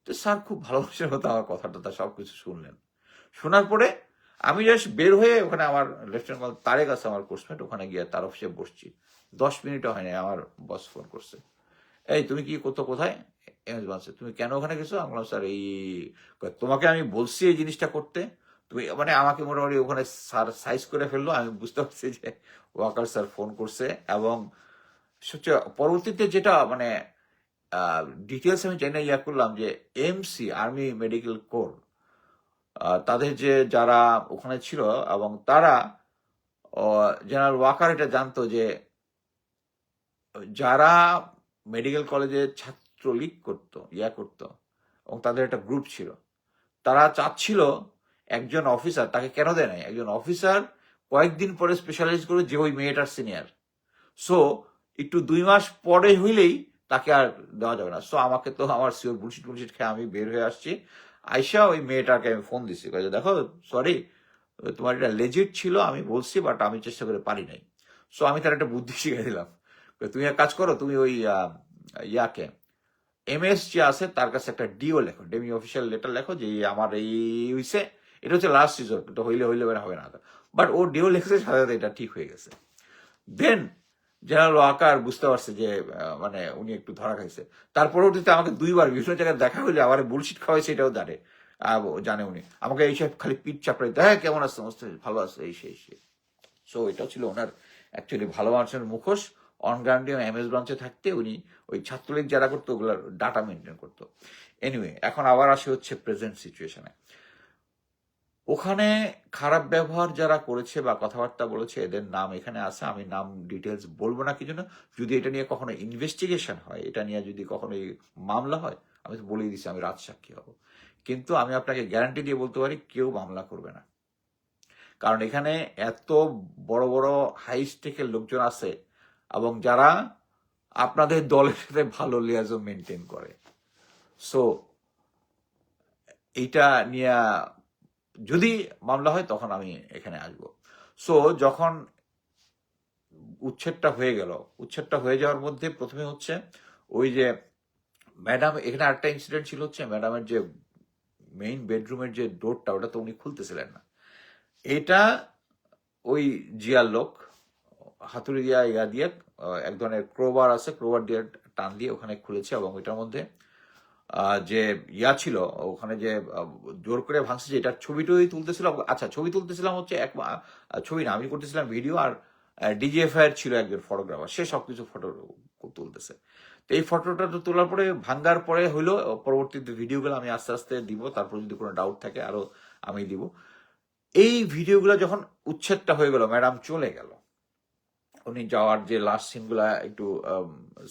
তো স্যার খুব ভালোবাসার মতো আমার কথাটা সবকিছু শুনলেন। শোনার পরে আমি জাস্ট বের হয়ে ওখানে আমার লেফটেন্যান্ট তারেক আছে আমার কোর্সমেট, ওখানে গিয়ে তার অফিসে বসছি। 10 মিনিটও হয়নি আমার বস ফোন করছে, এই তুমি কি করতো, কোথায়, এমএস ব্রাঞ্চে, তুমি কেন ওখানে গেছো? আমি বললাম স্যার এই তোমাকে আমি বলছি এই জিনিসটা করতে, তুমি মানে আমাকে মোটামুটি ওখানে স্যার সাইজ করে ফেললো। আমি বুঝতে পারছি যে ওয়াকার স্যার ফোন করছে, এবং সবচেয়ে পরবর্তীতে যেটা মানে ডিটেলস আমি জানি না করলাম যে এমসি আর্মি মেডিকেল কোর, তাদের যে যারা ওখানে ছিল এবং তারা জেনারেল ওয়াকার এটা জানতো যে যারা মেডিকেল কলেজে ছাত্রলীগ করতো করতো এবং তাদের একটা গ্রুপ ছিল, তারা চাচ্ছিল একজন অফিসার, তাকে কেন দেয় নাই, একজন অফিসার কয়েকদিন পরে স্পেশালাইজ করবে যে ওই মেয়েটার সিনিয়র। সো একটু 2 মাস পরে হইলেই তাকে আর দেওয়া যাবে না। সো আমাকে তো আমার সিওর বুলশিট খেয়ে আমি বের হয়ে আসছি। আইসা ওই মেয়েটাকে আমি ফোন দিছি, দেখো সরি, তোমার এটা লেজিট ছিল, আমি বলছি, বাট আমি চেষ্টা করে পারি নাই। সো আমি তার একটা বুদ্ধি শিখে দিলাম, তুমি এক কাজ করো, তুমি ওই ইয়াকে এমএস যে আছে তার কাছে একটা ডিও লেখো, ডেমি অফিসিয়াল লেটার লেখো যে আমার এই হইছে, এটা হচ্ছে লাস্ট রিজোর্ট, এটা হইলে হইলে হবে না। বাট ও ডিও লিখেছে, সাথে সাথে এটা ঠিক হয়ে গেছে। দেন জেনারেল ওয়াকার বুঝতে পারছে যে মানে উনি একটু ধরা খাইছে। তার পরবর্তীতে আমাকে 2বার বিভিন্ন জায়গায় দেখা হইলে আমার বুলশিট খাওয়াইছে এটাও জানে উনি আমাকে এইসব খালি পিঠ চাপড়ে, হ্যাঁ কেমন আছে, ভালো আছে, এই সেই। সো এটা ছিল ওনার অ্যাকচুয়ালি ভালো মানুষের মুখোশ। অন গ্রাউন্ডে এমএস ব্রাঞ্চে থাকতে উনি ওই ছাত্রলীগ যারা করতো ওগুলোর ডাটা মেনটেন করতো। এনিওয়ে, এখন আবার আসে হচ্ছে প্রেজেন্ট সিচুয়েশনে। ওখানে খারাপ ব্যবহার যারা করেছে বা কথাবার্তা বলেছে এদের নাম এখানে আছে, আমি নাম ডিটেলস বলবো না, কি জন্য, যদি এটা নিয়ে কখনো ইনভেস্টিগেশন হয়, এটা নিয়ে যদি কখনো মামলা হয়, আমি তো বলেই দিচ্ছি আমি রাজসাক্ষী হব। কিন্তু আমি আপনাকে গ্যারান্টি দিয়ে বলতে পারি কেউ মামলা করবে না, কারণ এখানে এত বড় বড় হাই স্টেকের লোকজন আছে এবং যারা আপনাদের দলের সাথে ভালো লিয়াজও মেনটেন করে। সো এইটা নিয়ে যদি মামলা হয় তখন আমি এখানে আসব। সো যখন উচ্ছেদটা হয়ে যাওয়ার মধ্যে প্রথমে হচ্ছে ওই যে ম্যাডাম, এখানে আরেকটা ইনসিডেন্ট ছিল হচ্ছে ম্যাডামের যে মেইন বেডরুমের যে ডোরটা ওটা তো উনি খুলতেছিলেন না। এটা ওই জিয়ার লোক হাতুড়ি দিয়ে এক ধরনের ক্রোবার আছে, ক্রোবার দিয়ে টান দিয়ে ওখানে খুলেছে এবং ওইটার মধ্যে যে ছিল ওখানে যে জোর করে ভাঙছে, যে এটার ছবি তুলতেছিলাম। আচ্ছা, ছবি তুলতেছিলাম হচ্ছে ছবি না, আমি করতেছিলাম ভিডিও, আর ডিজিএফআই ছিল একজন ফটোগ্রাফার, সে সবকিছু ফটো তুলতেছে। তো এই ফটোটা তো তোলার পরে ভাঙ্গার পরে হইলো, পরবর্তীতে ভিডিওগুলো আমি আস্তে আস্তে দিব, তারপর যদি কোনো ডাউট থাকে আরো আমি দিব। এই ভিডিওগুলো যখন উচ্ছেদটা হয়ে গেল, ম্যাডাম চলে গেল, উনি যাওয়ার যে লাস্ট সিনগুলা একটু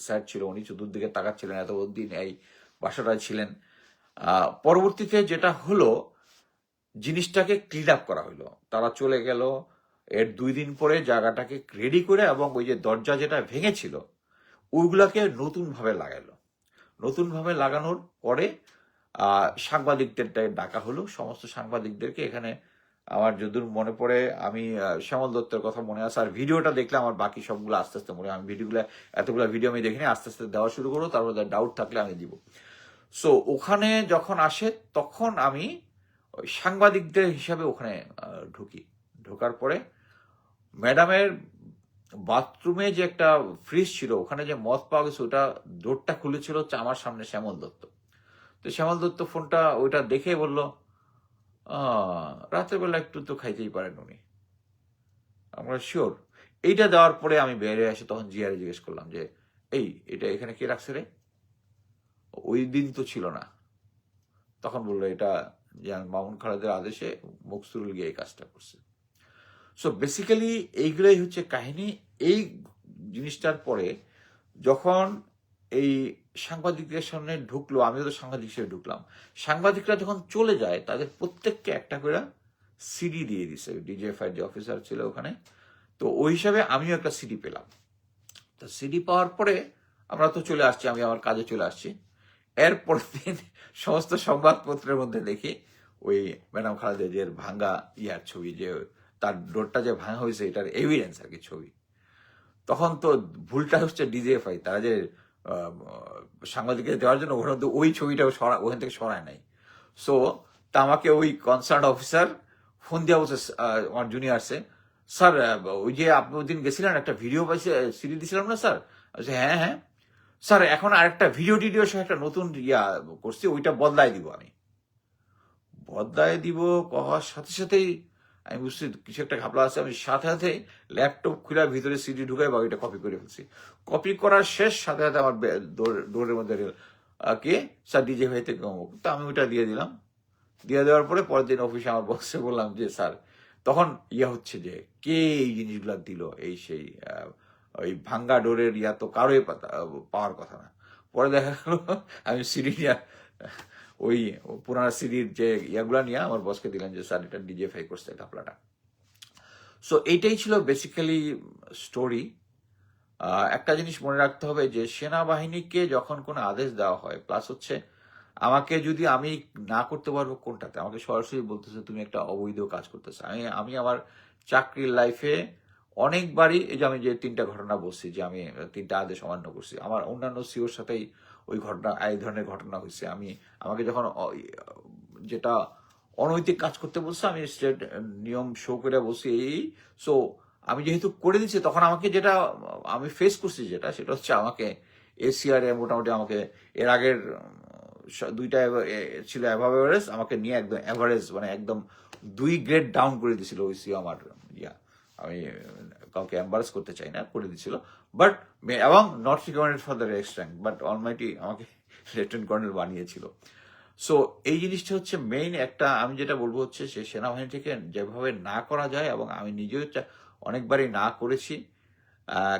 স্যাড ছিল, উনি চতুর্দিকে তাকাচ্ছিলেন, এত দিন এই বাসাটায় ছিলেন। পরবর্তীতে যেটা হলো, জিনিসটাকে ক্লিন আপ করা হলো, তারা চলে গেল, এর 2 দিন পরে জায়গাটাকে রেডি করে এবং ওই যে দরজা যেটা ভেঙেছিল ওইগুলাকে নতুন ভাবে লাগানোর পরে সাংবাদিকদের ডাকা হলো, সমস্ত সাংবাদিকদেরকে। এখানে আমার যদুর মনে পড়ে, আমি শ্যামল দত্তের কথা মনে আছে, আর ভিডিওটা দেখলে আমার বাকি সবগুলো আস্তে আস্তে মনে হয়। আমি এতগুলো ভিডিও আমি দেখিনি, আস্তে আস্তে দেওয়া শুরু করবো, তারপর ডাউট থাকলে আমি দিব। সো ওখানে যখন আসে তখন আমি সাংবাদিকদের হিসাবে ওখানে ঢোকার পরে ম্যাডামের বাথরুমে যে একটা ফ্রিজ ছিল, ওখানে যে মদ পাওয়া গেছে, ওটা ডোরটা খুলেছিল হচ্ছে আমার সামনে শ্যামল দত্ত। তো শ্যামল দত্ত ফোনটা ওইটা দেখে বলল, রাতের বেলা একটু তো খাইতেই পারেন উনি। আমরা শিওর। এইটা দেওয়ার পরে আমি বেরিয়ে আসি, তখন জিয়ারে জিজ্ঞেস করলাম যে এটা এখানে কে রাখছে রে, ওই দিন তো ছিল না। তখন বললো এটা মামুন খালেদের আদেশে মকসুরুল গিয়ে এই কাজটা করছে। সো বেসিক্যালি এইগুলাই হচ্ছে কাহিনী। এই জিনিসটার পরে যখন এই সাংবাদিকদের সামনে ঢুকলো, আমিও তো সাংবাদিক হিসেবে ঢুকলাম, সাংবাদিকরা যখন চলে যায় তাদের প্রত্যেককে একটা করে সিডি দিয়ে দিছে, ডিজিএফআই যে অফিসার ছিল ওখানে। তো ওই হিসাবে আমিও একটা সিডি পেলাম। তো সিডি পাওয়ার পরে আমরা তো চলে আসছি, আমি আমার কাজে চলে আসছি। এরপর দিন সমস্ত সংবাদপত্রের মধ্যে দেখি ওই ম্যাডাম খালেদা জিয়ার ভাঙ্গা ছবি, যে তার ডোরটা যে ভাঙা হয়েছে এটার এভিডেন্স আর কি ছবি। তখন তো ভুলটা হচ্ছে ডিজিএফআই, তারা যে সাংবাদিকদের দেওয়ার জন্য ওখানে ওই ছবিটাও ওখান থেকে সরায় নাই। সো তা আমাকে ওই কনসার্ন অফিসার ফোন দেওয়া বলছে, আমার জুনিয়রসে, স্যার ওই যে আপনি ওই দিন গেছিলেন একটা ভিডিও পাইছে, সিডি দিয়েছিলাম না স্যার? হ্যাঁ হ্যাঁ স্যার, এখন আরেকটা ভিডিও সহ একটা নতুন করছি, ওইটা বদলাই দিব। আমি বদলাই দিব করার সাথে সাথেই আমি বুঝছি কিছু একটা ঘাপলা আছে, আমি সাথে সাথে ল্যাপটপ খুলে ভিতরে সিডি ঢুকাই বা ওইটা কপি করে ফেলছি। কপি করার শেষ সাথে সাথে আমার ডোরের মধ্যে কে স্যার ডিজে ভাইতে অমুক, তো আমি ওইটা দিয়ে দিলাম। দিয়ে দেওয়ার পরে পরের দিন অফিসে আমার বসে বললাম যে স্যার, তখন হচ্ছে যে কে এই জিনিসগুলা দিল, এই সেই ওই ভাঙ্গা ডোরের তো কারোই পাওয়ার কথা না। পরে দেখা গেল আমি সিডি নিয়ে ওই পুরানা সিডির যে ইয়াগুলা নিয়ে আমার বসকে দিলাম যে স্যার এটা ডিজিএফআই করছে ঘাপলাটা। সো এইটাই ছিল বেসিক্যালি স্টোরি। একটা জিনিস মনে রাখতে হবে যে সেনাবাহিনীকে যখন কোনো আদেশ দেওয়া হয়, প্লাস হচ্ছে আমাকে যদি আমি না করতে পারবো কোনটাতে, আমাকে সরাসরি বলতেছে তুমি একটা অবৈধ কাজ করতেছো। আমি আমি আমার চাকরির লাইফে অনেকবারই, এই যে আমি যে 3টা ঘটনা বলছি যে আমি 3টা আদেশ অমান্য করছি, আমার অন্যান্য সিওর সাথেই ওই ঘটনা, এই ধরনের ঘটনা হয়েছে। আমাকে যখন যেটা অনৈতিক কাজ করতে বলছে, আমি স্টেট নিয়ম শো করে বলছি এই। সো আমি যেহেতু করে দিচ্ছি, তখন আমাকে যেটা আমি ফেস করছি সেটা হচ্ছে আমাকে এসিআর এ মোটামুটি আমাকে এর আগের 2টা ছিল অ্যাভাব এভারেজ, আমাকে নিয়ে একদম এভারেজ মানে একদম 2 গ্রেড ডাউন করে দিছিল ওই সিও আমার। আমি কাউকে এম্বারেস করতে চাই না, করে দিছিল। বাট এবং not recommended for the rest rank, but Almighty আমাকে লেফটেন্যান্ট কর্নেল বানিয়েছিল। সো এই জিনিসটা হচ্ছে মেইন একটা, আমি যেটা বলবো হচ্ছে সে সেনাবাহিনী থেকে যেভাবে না করা যায়, এবং আমি নিজেও অনেকবারই না করেছি।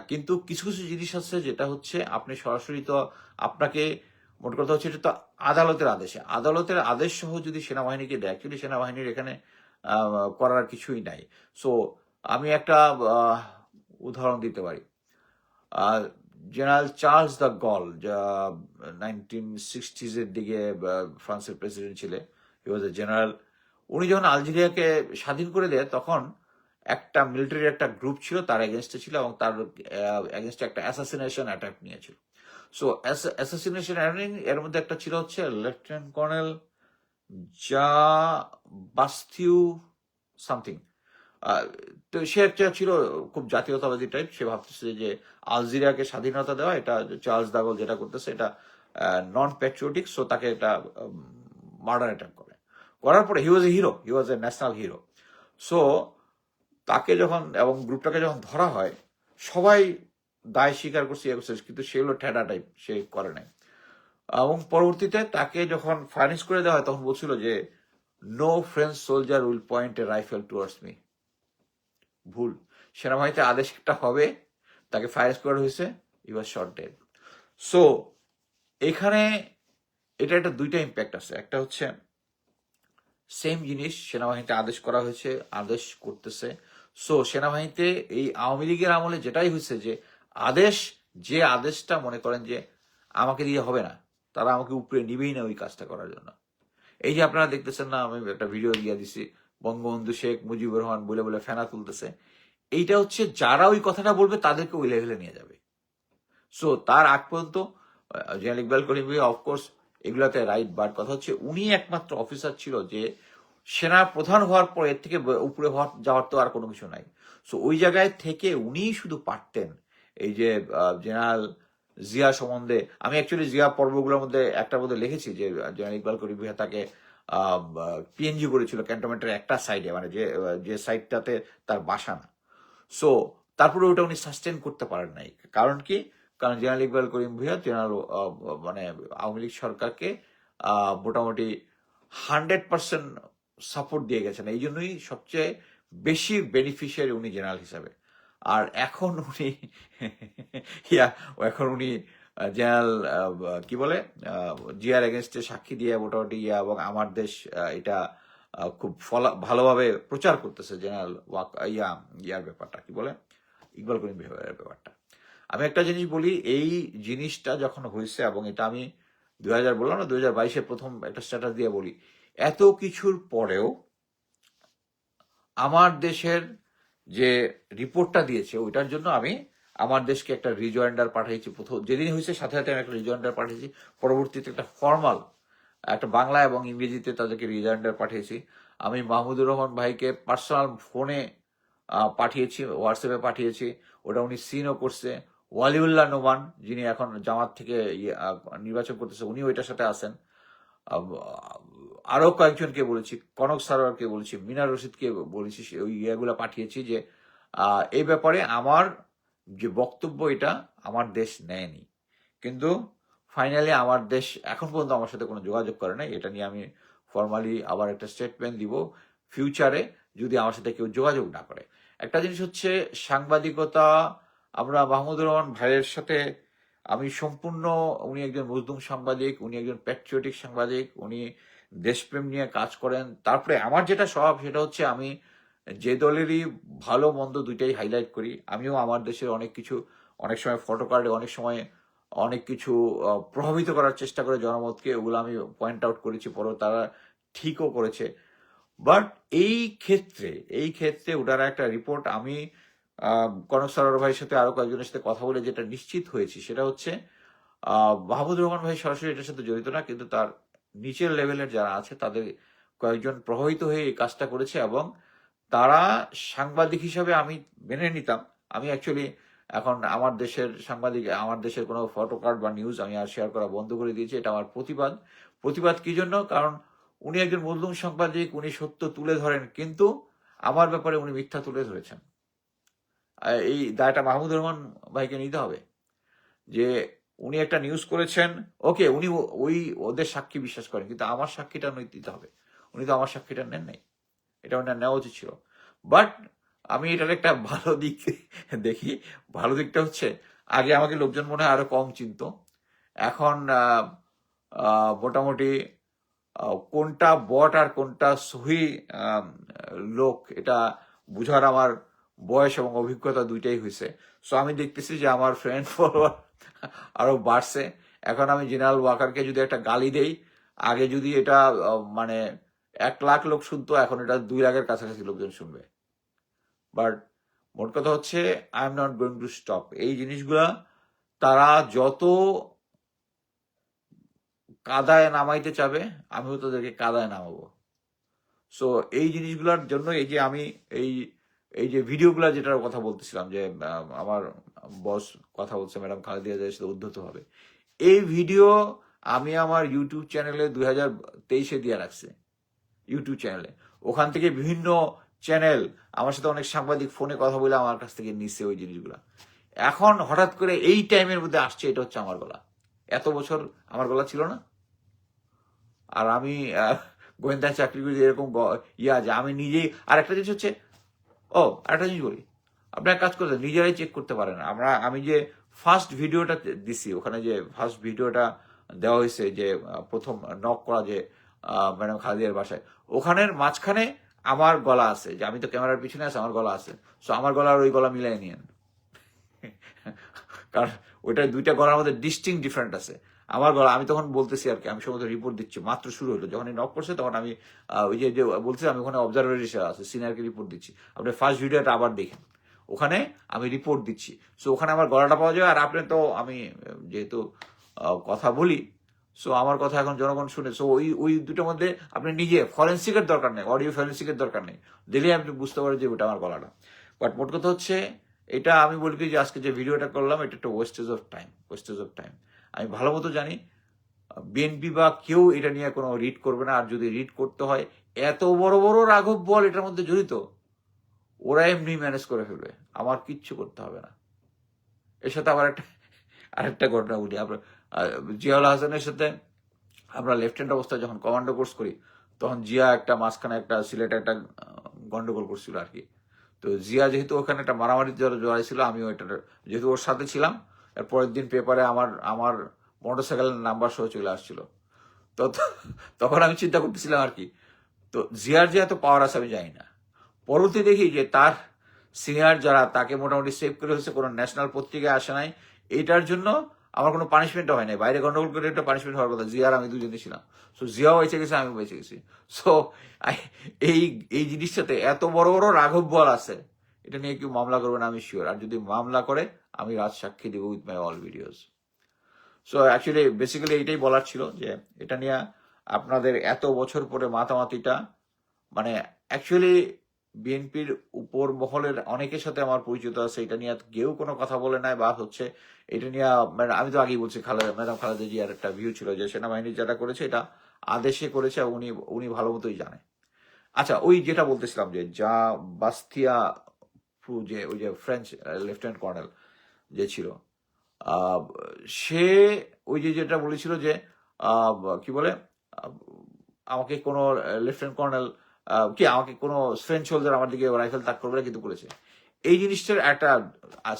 কিন্তু কিছু কিছু জিনিস আছে যেটা হচ্ছে আপনি সরাসরি তো, আপনাকে মোট কথা হচ্ছে এটা তো আদালতের আদেশ সহ যদি সেনাবাহিনীকে দেয়, অ্যাকচুয়ালি সেনাবাহিনীর এখানে করার কিছুই নাই। সো আমি একটা উদাহরণ দিতে পারি। জেনারেল চার্লস দ্য গল, যা 1960s এর দিকে ফ্রান্সের প্রেসিডেন্ট ছিলেন, হি ওয়াজ এ জেনারেল। উনি যখন আলজেরিয়াকে স্বাধীন করে দেয়, তখন একটা মিলিটারির একটা গ্রুপ ছিল তার এগেনস্টে ছিল, এবং তার এগেনস্টে একটা অ্যাসাসিনেশন অ্যাটাক নিয়েছিল। সো অ্যাসাসিনেশন এর মধ্যে একটা ছিল হচ্ছে লেফটেন্যান্ট কর্নেল যা বাস্তিউ সামথিং। তো সে একটা ছিল খুব জাতীয়তাবাদী টাইপ, সে ভাবতেছে যে আলজেরিয়াকে স্বাধীনতা দেওয়া, এটা চার্লস দাগল যেটা করতেছে এটা নন প্যাট্রিয়টিক। সো তাকে এটা মার্ডার অ্যাটাক করার পরে হি ওয়াজ এ ন্যাশনাল হিরো। সো তাকে যখন এবং গ্রুপটাকে যখন ধরা হয়, সবাই দায় স্বীকার করছে, ইয়ে করছে, কিন্তু সে হলো ঠেডা টাইপ, সে করে নাই। এবং পরবর্তীতে তাকে যখন ফাইন্যান্স করে দেওয়া হয়, তখন বলছিল যে no French soldier will point a rifle towards me. ভুল, সেনাবাহিনীতে আদেশ একটা হবে, তাকে ফায়ার করা হয়েছে, he was shot dead. So এখানে এটা একটা 2টা ইম্প্যাক্ট আছে। একটা হচ্ছে সেম জিনিস সেনাবাহিনীতে আদেশ করা হয়েছে, আদেশ করতেছে। সো সেনাবাহিনীতে এই আওয়ামী লীগের আমলে যেটাই হয়েছে যে যে আদেশটা মনে করেন যে আমাকে দিয়ে হবে না, তারা আমাকে উপরে নিবেই না ওই কাজটা করার জন্য। এই যে আপনারা দেখতেছেন না, আমি একটা ভিডিও দিয়ে দিছি, বঙ্গবন্ধু শেখ মুজিবুর রহমান বলে বলে ফেনা তুলতেছে। এইটা হচ্ছে যারা ওই কথাটা বলবে তাদেরকে ওই লেভেলে নিয়ে যাবে। সো তার আগ পর্যন্ত জেনারেল ইকবাল করিম ভাই অফকোর্স এগুলাতে রাইট, বাট কথা হচ্ছে উনি একমাত্র অফিসার ছিল যে সেনা প্রধান হওয়ার পর এর থেকে উপরে যাওয়ার তো আর কোনো কিছু নাই। সো ওই জায়গায় থেকে উনি শুধু পারতেন এই যে জেনারেল জিয়া সম্বন্ধে, আমি অ্যাকচুয়ালি জিয়া পর্বগুলোর মধ্যে একটার মধ্যে লিখেছি যে জেনারেল ইকবাল করিম ভাই তাকে পিএনজি করেছিল ক্যান্টনমেন্টের একটা সাইডে, মানে যে সাইডটাতে তার বাসা না। সো তারপরে ওটা উনি সাস্টেন করতে পারেন নাই। কারণ কি? কারণ জেনারেল ইকবাল করিম ভুঁইয়া জেনারেল মানে আওয়ামী লীগ সরকারকে মোটামুটি 100% সাপোর্ট দিয়ে গেছেন। এই জন্যই সবচেয়ে বেশি বেনিফিশিয়ারি উনি জেনারেল হিসাবে। আর এখন উনি এখন উনি জেনারেল কি বলে জিয়ার এগেনস্টে সাক্ষী দিয়ে মোটামুটি এবং আমার দেশ এটা খুব ভালোভাবে প্রচার করতেছে জেনারেল ইয়ার ব্যাপারটা, কি বলে ইকবাল করিম বিহেভিয়ারের ব্যাপারটা। আমি একটা জিনিস বলি, এই জিনিসটা যখন হয়েছে, এবং এটা আমি 2000 বললাম না, 2022-এ প্রথম একটা স্ট্যাটাস দিয়ে বলি, এত কিছুর পরেও আমার দেশের যে রিপোর্টটা দিয়েছে ওইটার জন্য আমি আমার দেশকে একটা রিজয়েন্ডার পাঠিয়েছি। প্রথম যেদিন হয়েছে সাথে সাথে আমি একটা রিজয়েন্ডার পাঠিয়েছি, পরবর্তীতে একটা ফর্মাল একটা বাংলা এবং ইংরেজিতে তাদেরকে রিজয়েন্ডার পাঠিয়েছি। আমি মাহমুদুর রহমান ভাইকে পার্সোনাল ফোনে পাঠিয়েছি, হোয়াটসঅ্যাপে পাঠিয়েছি, ওটা উনি সিনও করছে। ওয়ালিউল্লাহ নোমান, যিনি এখন জামাত থেকে নির্বাচন করতেছে, উনি ওইটার সাথে আছেন। আরো কয়েকজনকে বলেছি, কনক সারোয়ারকে বলেছি, মিনা রশিদকে বলেছি, ওই ইয়েগুলো পাঠিয়েছি যে এই ব্যাপারে আমার যে বক্তব্য এটা আমার দেশ নেয়নি। কিন্তু ফাইনালি আমার দেশ এখন পর্যন্ত আমার সাথে কোনো যোগাযোগ করে নাই। এটা নিয়ে আমি ফর্মালি আবার একটা স্টেটমেন্ট দিব ফিউচারে, যদি আমার সাথে কেউ যোগাযোগ না করে। একটা জিনিস হচ্ছে সাংবাদিকতা, আমরা মাহমুদুর রহমান ভাইয়ের সাথে আমি সম্পূর্ণ, উনি একজন মজলুম সাংবাদিক, উনি একজন প্যাট্রিয়টিক সাংবাদিক, উনি দেশপ্রেম নিয়ে কাজ করেন। তারপরে আমার যেটা স্বভাব সেটা হচ্ছে আমি যে দলেরই ভালো মন্দ দুইটাই হাইলাইট করি। আমিও আমার দেশের অনেক কিছু অনেক সময় ফটো কার্ডে অনেক সময় অনেক কিছু প্রভাবিত করার চেষ্টা করে জনমতকে, ওগুলো আমি পয়েন্ট আউট করেছি, পরে তারা ঠিকও করেছে। বাট এই ক্ষেত্রে ওটার একটা রিপোর্ট আমি কনক সরোয়ার ভাইয়ের সাথে আরো কয়েকজনের সাথে কথা বলে যেটা নিশ্চিত হয়েছি সেটা হচ্ছে মাহমুদুর রহমান ভাই সরাসরি এটার সাথে জড়িত না, কিন্তু তার নিচের লেভেলের যারা আছে তাদের কয়েকজন প্রভাবিত হয়ে এই কাজটা করেছে, এবং তারা সাংবাদিক হিসাবে আমি মেনে নিতাম। আমি অ্যাকচুয়ালি এখন আমার দেশের সাংবাদিক, আমার দেশের কোনো ফটো কার্ড বা নিউজ আমি আর শেয়ার করা বন্ধ করে দিয়েছি। এটা আমার প্রতিবাদ কি জন্য? কারণ উনি একজন মজলুম সাংবাদিক, উনি সত্য তুলে ধরেন, কিন্তু আমার ব্যাপারে উনি মিথ্যা তুলে ধরেছেন। এই দায়টা মাহমুদুর রহমান ভাইকে নিতে হবে, যে উনি একটা নিউজ করেছেন, ওকে, উনি ওই ওদের সাক্ষী বিশ্বাস করেন, কিন্তু আমার সাক্ষীটা উনি দিতে হবে। উনি তো আমার সাক্ষীটা নেন নাই, এটা ওনার নেওয়া উচিত ছিল। বাট আমি এটার একটা ভালো দিক দেখি। ভালো দিকটা হচ্ছে, আগে আমাকে লোকজন মনে হয় আরো কম চিনতো, এখন মোটামুটি কোনটা বট আর কোনটা সহি লোক এটা বুঝার আমার বয়স এবং অভিজ্ঞতা দুইটাই হয়েছে। সো আমি দেখতেছি যে আমার ফ্রেন্ড ফলোয়ার আরো বাড়ছে। এখন আমি জেনারেল ওয়াকারকে যদি একটা গালি দেই, আগে যদি এটা মানে 1 লাখ লোক শুনতো, এখন এটা 2 লাখের কাছাকাছি লোকজন শুনবে। বাট মোট কথা হচ্ছে, I am not going to stop. এই জিনিসগুলা তারা যত কাদায় নামাইতে চাবে, আমিও তাদেরকে কাদায় নামাবো। সো এই জিনিসগুলোর জন্য এই যে আমি এই এই যে ভিডিওগুলো যেটার কথা বলতেছিলাম, যে আমার বস কথা বলছে ম্যাডাম খালেদা জিয়ার সাথে উদ্ধত হবে, এই ভিডিও আমি আমার ইউটিউব চ্যানেলে 2023-এ দিয়ে রাখছি। ইউটিউব চ্যানেলে, ওখান থেকে বিভিন্ন চ্যানেল, আমার সাথে অনেক সাংবাদিক ফোনে কথা বলে আমার কাছ থেকে নিচ্ছে ওই জিনিসগুলা। এখন হঠাৎ করে এই টাইমের মধ্যে আসছে, এটা হচ্ছে আমার গলা। এত বছর আমার গলা ছিল না। আর আমি গোয়েন্দা চাকরি করি, এরকম যে আমি নিজেই। আর একটা জিনিস হচ্ছে, আরেকটা জিনিস বলি, আপনার কাজ করতে নিজেরাই চেক করতে পারেন। আমি যে ফার্স্ট ভিডিওটা দিছি, ওখানে যে ফার্স্ট ভিডিওটা দেওয়া হয়েছে, যে প্রথম নক করা, যে ম্যাডাম খালেদিয়ার বাসায়, ওখানের মাঝখানে আমার গলা আছে, যে আমি তো ক্যামেরার পিছনে আছে, আমার গলা আছে। সো আমার গলা আর ওই গলা মিলাই নিয়েন। কারণ ওইটা দুইটা গলার মধ্যে ডিস্টিং ডিফারেন্ট আছে। আমার গলা, আমি তখন বলতেছি আর কি, আমি সমস্ত রিপোর্ট দিচ্ছি, মাত্র শুরু হলো, যখন নক করছে তখন আমি ওই যে বলছি, আমি ওখানে অবজারভার হিসেবে আছে, সিনিয়রকে রিপোর্ট দিচ্ছি। আপনি ফার্স্ট ভিডিওটা আবার দেখেন, ওখানে আমি রিপোর্ট দিচ্ছি। সো ওখানে আমার গলাটা পাওয়া যায়। আর আপনি তো, আমি যেহেতু কথা বলি, সো আমার কথা এখন জনগণ শুনে। সো ওই দুটোর মধ্যে আপনি নিজে ফরেন্সিকের দরকার নেই, অডিও ফরেন্সিকের দরকার নেই, দিলে আপনি বুঝতে পারেন যে ওটা আমার গলাটা। বাট মোট কথা হচ্ছে, এটা আমি বলি কি, যে আজকে যে ভিডিওটা করলাম, এটা একটা ওয়েস্টেজ অফ টাইম। আমি ভালো মতো জানি বিএনপি বা কেউ এটা নিয়ে কোনো রিড করবে না। আর যদি রিড করতে হয়, এত বড় বড় রাঘব বল এটার মধ্যে জড়িত, ওরা এমনি ম্যানেজ করে ফেলবে, আমার কিচ্ছু করতে হবে না। এর সাথে আবার আরেকটা ঘটনা বলি। আমরা জিয়াউল হাসানের সাথে আমরা লেফটেন্যান্ট অবস্থায় যখন কমান্ডো কোর্স করি, তখন জিয়া একটা মাঝখানে একটা সিলেটে একটা গন্ডগোল করছিল আর কি। তো জিয়া যেহেতু ওখানে একটা মারামারি জড়াই ছিল, আমিও এটা যেহেতু ওর সাথে ছিলাম, এর পরের দিন পেপারে আমার মোটরসাইকেলের নাম্বার সহ চলে আসছিল। তো তখন আমি চিন্তা করতেছিলাম আর কি, তো জিয়ার যে এত পাওয়ার আছে আমি জানি না। পরবর্তী দেখি যে তার সিনিয়র যারা, তাকে মোটামুটি সেভ করে হয়েছে, কোনো ন্যাশনাল পত্রিকায় আসে নাই। এইটার জন্য আমার কোনো পানিশমেন্টও হয় নাই। বাইরে গন্ডগোল করে একটা পানিশমেন্ট হওয়ার কথা, জিয়ার আমি দুজনে ছিলাম। সো জিয়াও বেঁচে গেছে, আমি বেঁচে গেছি। সো এই এই জিনিসটাতে এত বড় বড় রাঘব বল আছে, এটা নিয়ে কেউ মামলা করবে না আমি শিওর। আর যদি মামলা করে, আমি রাজ সাক্ষী দেবো with my all videos. So actually basically এইটাই বলার ছিল, যে এটা নিয়ে আপনাদের এত বছর পরে মাতামাতিটা, মানে অ্যাকচুয়ালি বিএনপির উপর মহলের অনেকের সাথে আমার পরিচিত আছে, এটা নিয়ে কেউ কোনো কথা বলে নাই। বা হচ্ছে এটা নিয়ে, আমি তো আগেই বলছি, ম্যাডাম খালেদা জিয়ার একটা ভিউ ছিল যে সেনাবাহিনী যেটা করেছে এটা আদেশে করেছে, উনি উনি ভালো মতোই জানে। আচ্ছা, ওই যেটা বলতেছিলাম, যে যা বাস্তিয়া যে ওই যে ফ্রেঞ্চ লেফটেন্যান্ট কর্নেল যে ছিল, আহ, সে ওই যে যেটা বলেছিল যে কি বলে, আহ, আমাকে কোনো লেফটেন্যান্ট কর্নেল কি আমাকে কোনো ফ্রেঞ্চ সোলজার আমার দিকে রাইফেল তাক করবে না, কিন্তু করেছে। এই জিনিসটার একটা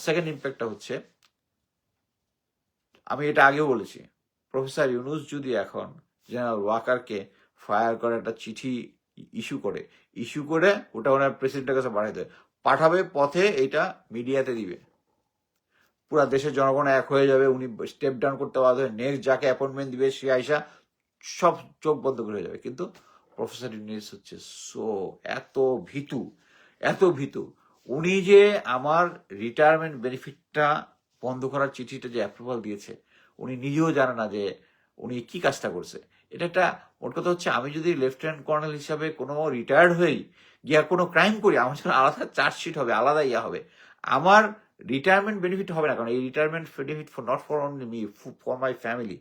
সেকেন্ড ইম্প্যাক্টটা হচ্ছে, আমি এটা আগেও বলেছি, প্রফেসর ইউনুস যদি এখন জেনারেল ওয়াকারকে ফায়ার করে একটা চিঠি ইস্যু করে ওটা ওনার প্রেসিডেন্টের কাছে পাঠাবে পথে এটা মিডিয়াতে দিবে, পুরা দেশের জনগণ এক হয়ে যাবে, উনি স্টেপ ডাউন করতে বাধ্য হবে, নেক্সট যাকে অ্যাপয়েন্টমেন্ট দিবে সে আইসা সব চোখ বন্ধ করে হয়ে যাবে। কিন্তু প্রফেসর ইউনূস হচ্ছে এত ভীতু, এত ভীতু, উনি যে আমার রিটায়ারমেন্ট বেনিফিটটা বন্ধ করার চিঠিটা যে অ্যাপ্রুভাল দিয়েছে, উনি নিজেও জানে না যে উনি কি কাজটা করছে। এটা একটা, মোট কথা হচ্ছে, আমি যদি লেফটেন্যান্ট কর্নেল হিসাবে কোনো রিটায়ার্ড হই, গিয়া কোনো ক্রাইম করি, আমার জন্য আলাদা চার্জশিট হবে, আলাদা ইয়া হবে। আমার রিটায়ারমেন্ট বেনিফিট হবে না, কারণ এই retirement benefit for not for only me, for my family,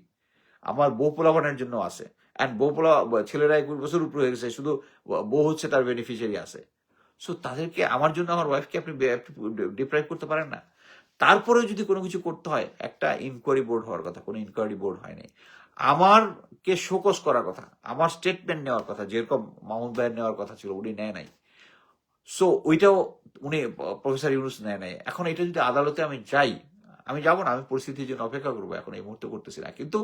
আমার বউ পোলাপানের জন্য আছে। অ্যান্ড বউ পোলা ছেলেরা 21 বছর উপরে হয়ে গেছে, শুধু বউ হচ্ছে তার বেনিফিশিয়ারি আছে। সো তাদেরকে, আমার জন্য আমার ওয়াইফকে আপনি ডিপ্রাইভ করতে পারেন না। তারপরেও যদি কোনো কিছু করতে হয়, একটা ইনকোয়ারি বোর্ড হওয়ার কথা, কোনো ইনকোয়ারি বোর্ড হয়নি। আমারকে শোকজ করার কথা, আমার স্টেটমেন্ট নেওয়ার কথা, যেরকম মাহমুদ ভাইয়ের নেওয়ার কথা ছিল, উনি নেয় নাই। সো ওইটাও উনি, প্রফেসর ইউনূস নেয় নাই। এখন এটা যদি আদালতে আমি যাই, আমি যাবো না, আমি পরিস্থিতির জন্য অপেক্ষা করবো, এখন এই মুহূর্তে করতেছি না, কিন্তু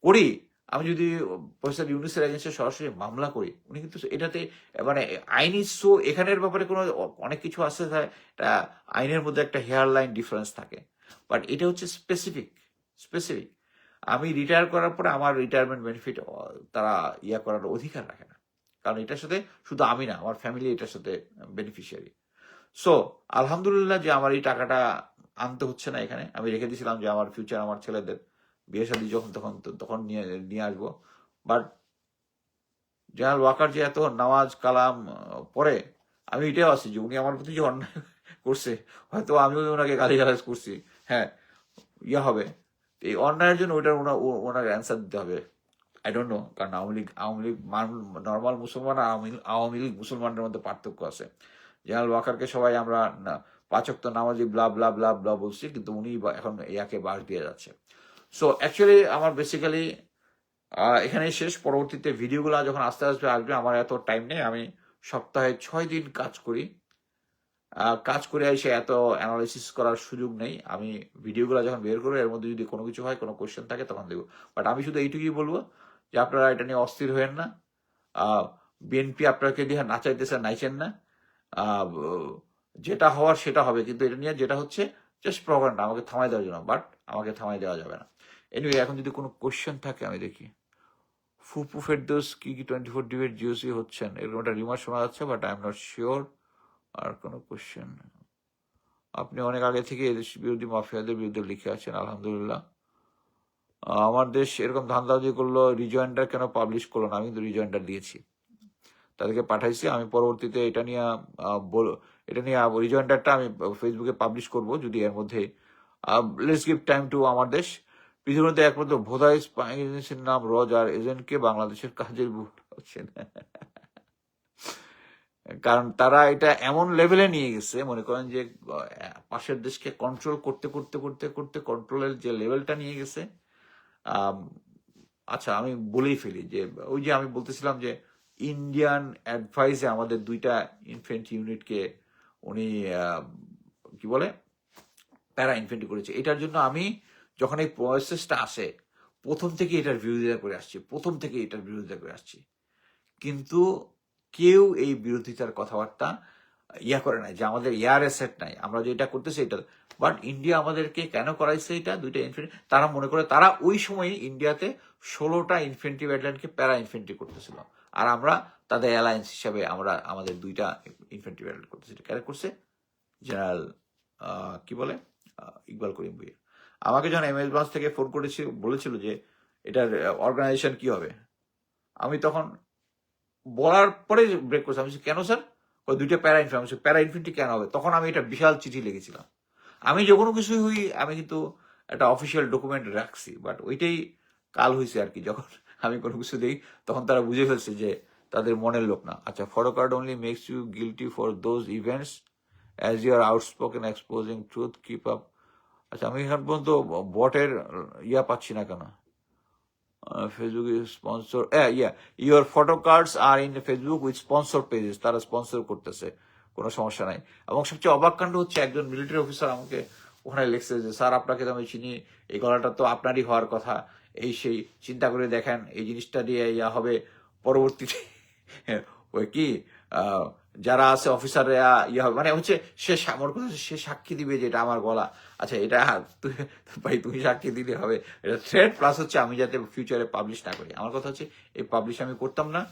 করি। আমি যদি প্রফেসর ইউনূসের এগেন্সে সরাসরি মামলা করি, উনি কিন্তু এটাতে, মানে আইনি এখানের ব্যাপারে কোনো অনেক কিছু আছে, এটা আইনের মধ্যে একটা হেয়ার লাইন ডিফারেন্স থাকে, বাট এটা হচ্ছে স্পেসিফিক। আমি রিটায়ার করার পরে আমার রিটায়ারমেন্ট বেনিফিট তারা ইয়া করার অধিকার রাখে না, কারণ এটার সাথে শুধু আমি না, আমার ফ্যামিলি এটার সাথে বেনিফিশিয়ারি। সো আলহামদুলিল্লাহ যে আমার এই টাকাটা আনতে হচ্ছে না এখানে, আমি রেখে দিয়েছিলাম যে আমার ফিউচার, আমার ছেলেদের বিয়ে শাদী যখন তখন নিয়ে নিয়ে আসবো। বাট জেনারেল ওয়াকার যে এত নামাজ কালাম পড়ে, আমি এটাও আছি যে উনি আমার প্রতি যে অন্যায় করছে, হয়তো আমিও ওনাকে গালিগালাজ করছি, হ্যাঁ, ইয়া হবে, এই অন্যায়ের জন্য ওইটার ওনার অ্যান্সার দিতে হবে। আই ডোন্ট নো, কারণ আওয়ামী লীগ নর্মাল মুসলমান আর আওয়ামী লীগ মুসলমানদের মধ্যে পার্থক্য আছে। জেনারেল ওয়াকারকে সবাই আমরা পাঁচ ওয়াক্ত নামাজি ব্লা ব্লা ব্লা ব্লা বলছি, কিন্তু উনি এখন ইয়াকে বাস দিয়ে যাচ্ছে। সো অ্যাকচুয়ালি আমার বেসিক্যালি এখানে শেষ। পরবর্তীতে ভিডিওগুলো যখন আস্তে আস্তে আসবে, আমার এত টাইম নেই, আমি সপ্তাহে 6 দিন কাজ করি, কাজ করে এসে এত অ্যানালাইসিস করার সুযোগ নেই। আমি ভিডিওগুলো যখন বের করবো, এর মধ্যে যদি কোনো কিছু হয়, কোনো কোয়েশ্চেন থাকে, তখন দেবো। বাট আমি শুধু এইটুকুই বলবো যে আপনারা এটা নিয়ে অস্থির হয়েন না। বিএনপি আপনাকে দিয়ে নাচাইতেছে, নাইছেন না। যেটা হওয়ার সেটা হবে, কিন্তু এটা নিয়ে যেটা হচ্ছে জাস্ট প্রপাগান্ডা, আমাকে থামাই দেওয়ার জন্য, বাট আমাকে থামাই দেওয়া যাবে না। এনিওয়ে, এখন যদি কোনো কোয়েশ্চেন থাকে আমি দেখি। ফুপু ফেরদৌস কি 24 ডিবেট জিওসি হচ্ছেন, এরকম একটা রিমার্ক শোনা যাচ্ছে, but I am not sure. আর কোনো কোয়েশ্চেন? আপনি অনেক আগে থেকে এদেশ বিরোধী মাফিয়াদের বিরুদ্ধে লিখে আছেন, আলহামদুলিল্লাহ। আমার দেশ এরকম ধান্দাবাজি করলো, রিজয়েন্ডার কেন পাবলিশ করলো না? আমি কিন্তু রিজয়েন্ডার দিয়েছি, তাদেরকে পাঠাইছি। আমি পরবর্তীতে এটা নিয়ে রিজয়েন্ডারটা আমি ফেসবুকে পাবলিশ করব, যদি এর মধ্যে লেটস গিভ টাইম টু আমার দেশ। পৃথিবীর মধ্যে একমাত্র ভোদাই স্পাই এজেন্সির নাম রজার এজেন্টকে বাংলাদেশের কাজের হচ্ছেন, কারণ তারা এটা এমন লেভেলে নিয়ে গেছে, মনে করেন যে পাশের দেশকে কন্ট্রোল করতে করতে করতে করতে কন্ট্রোলের যে লেভেলটা নিয়ে গেছে। আচ্ছা, আমি বলেই ফেলি যে ওই যে আমি বলতেছিলাম যে ইন্ডিয়ান অ্যাডভাইসে আমাদের 2টা ইনফেন্ট্রি ইউনিটকে উনি কি বলে প্যারা ইনফেন্ট্রি করেছে। এটার জন্য আমি যখন এই প্রসেসটা আসে, প্রথম থেকে এটার বিরোধিতা করে আসছি, কিন্তু কেউ এই বিরোধিতার কথাবার্তা করে নাই, যে আমাদের এয়ার অ্যাসেট নাই, আমরা যেটা করতেছি এটা। বাট ইন্ডিয়া আমাদেরকে কেন করাইছে এটা? 2টা ইনফেন্ট্রি, তারা মনে করে তারা ওই সময় ইন্ডিয়াতে 16টা ইনফেন্ট্রি ব্যাটালিয়নকে প্যারা ইনফেন্ট্রি করতেছিল, আর আমরা তাদের অ্যালায়েন্স হিসাবে আমরা আমাদের 2টা ইনফেন্ট্রি ব্যাটালিয়ন করতেছি। এটা কেন করছে? জেনারেল কি বলে ইকবাল করিম ভুইয়া আমাকে যখন এমএস ব্রাঞ্চ থেকে ফোন করেছি, বলেছিল যে এটার অর্গানাইজেশন কি হবে, আমি তখন বলার পরে ব্রেক করছি। আমি কেন স্যার? 2টা প্যারা ইনফেন্ট্রি কেন হবে? তখন আমি এটা বিশাল চিঠি লিখেছিলাম। আমি যে কোনো কিছুই হই, আমি কিন্তু একটা অফিসিয়াল ডকুমেন্ট রাখছি, বাট ওইটাই কাল হয়েছে আর কি, যখন আমি কোনো কিছু দিই তখন তারা বুঝে ফেলছে যে তাদের মনের লোক না। আচ্ছা, photocard only makes you guilty for those events as you are outspoken exposing truth, keep up. আচ্ছা, আমি এখন পর্যন্ত বটের পাচ্ছি না কেন? Facebook sponsor, your photo cards are in Facebook with sponsor pages, তারা স্পন্সর করতেছে, কোনো সমস্যা নাই। এবং সবচেয়ে অবাক কাণ্ড হচ্ছে, একজন মিলিটারি অফিসার আমাকে ওখানে লিখছে যে স্যার, আপনাকে তো আমি চিনি, এই গলাটা তো আপনারই হওয়ার কথা, এই সেই, চিন্তা করে দেখেন এই জিনিসটা দিয়ে হবে পরবর্তীতে ওই কি যারা আছে অফিসাররা ইয়ে হবে, মানে হচ্ছে মোর কথা হচ্ছে সে সাক্ষী দিবে যে এটা আমার গলা। আচ্ছা, এটা ভাই তুমি সাক্ষী দিলে হবে? এটা থ্রেড প্লাস হচ্ছে আমি যাতে ফিউচারে পাবলিশ না করি। আমার কথা হচ্ছে এই পাবলিশ আমি করতাম না।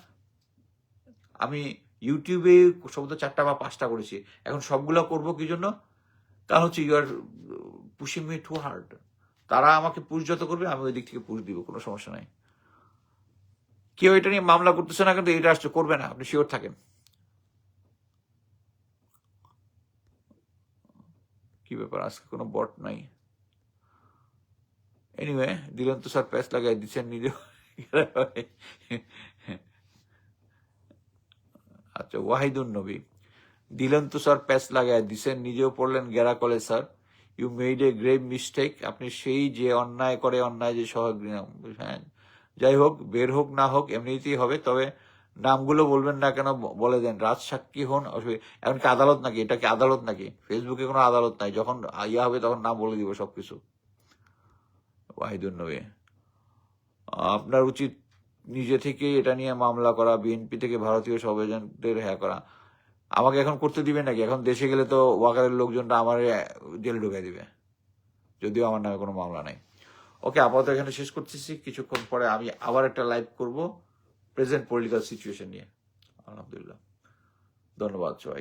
আমি ইউটিউবে সম্ভবত 4টা বা 5টা করেছি, এখন সবগুলো করবো কি জন্য? কারণ হচ্ছে you are pushing me too hard. তারা আমাকে পুশ যত করবে আমি ওই দিক থেকে পুশ দিব, কোনো সমস্যা নাই। কেউ এটা নিয়ে মামলা করতেছে না, কিন্তু এটা আসলে করবে না, আপনি শিওর থাকেন। কি ব্যাপার, আজকে কোনো বট নাই? এনিওয়ে, দিলেন তো স্যার প্যাচ লাগাই দিচ্ছেন নিজে। আচ্ছা, ওয়াহিদুন নবী, দিলেন তো স্যার প্যাচ লাগাই দিচ্ছেন, নিজেও পড়লেন গেরা college sir. You made a grave mistake. আপনি সেই যে অন্যায় করে অন্যায় যে হ্যাঁ, যাই হোক, বের হোক না হোক এমনিতেই হবে। তবে নামগুলো বলবেন না কেন বলে দেন। রাজ সাক্ষী হন, এখন কি আদালত নাকি? এটা কি আদালত নাকি? ফেসবুকে কোনো আদালত নাই, যখন ইয়া হবে তখন নাম বলে দিব সবকিছু। ওয়াহিদুন নবী, আপনার উচিত নিজে থেকে এটা নিয়ে মামলা করা, বিএনপি থেকে ভারতীয় সব এজেন্টদের করা। আমাকে এখন করতে দিবে নাকি? এখন দেশে গেলে তো ওয়াকারের লোকজনটা আমার জেল ঢুকাই দিবে, যদিও আমার নামে কোনো মামলা নাই। ওকে, আপাতত এখানে শেষ করতেছি। কিছুক্ষণ পরে আমি আবার একটা লাইভ করব প্রেজেন্ট পলিটিক্যাল সিচুয়েশন নিয়ে। আলহামদুলিল্লাহ, ধন্যবাদ সবাই।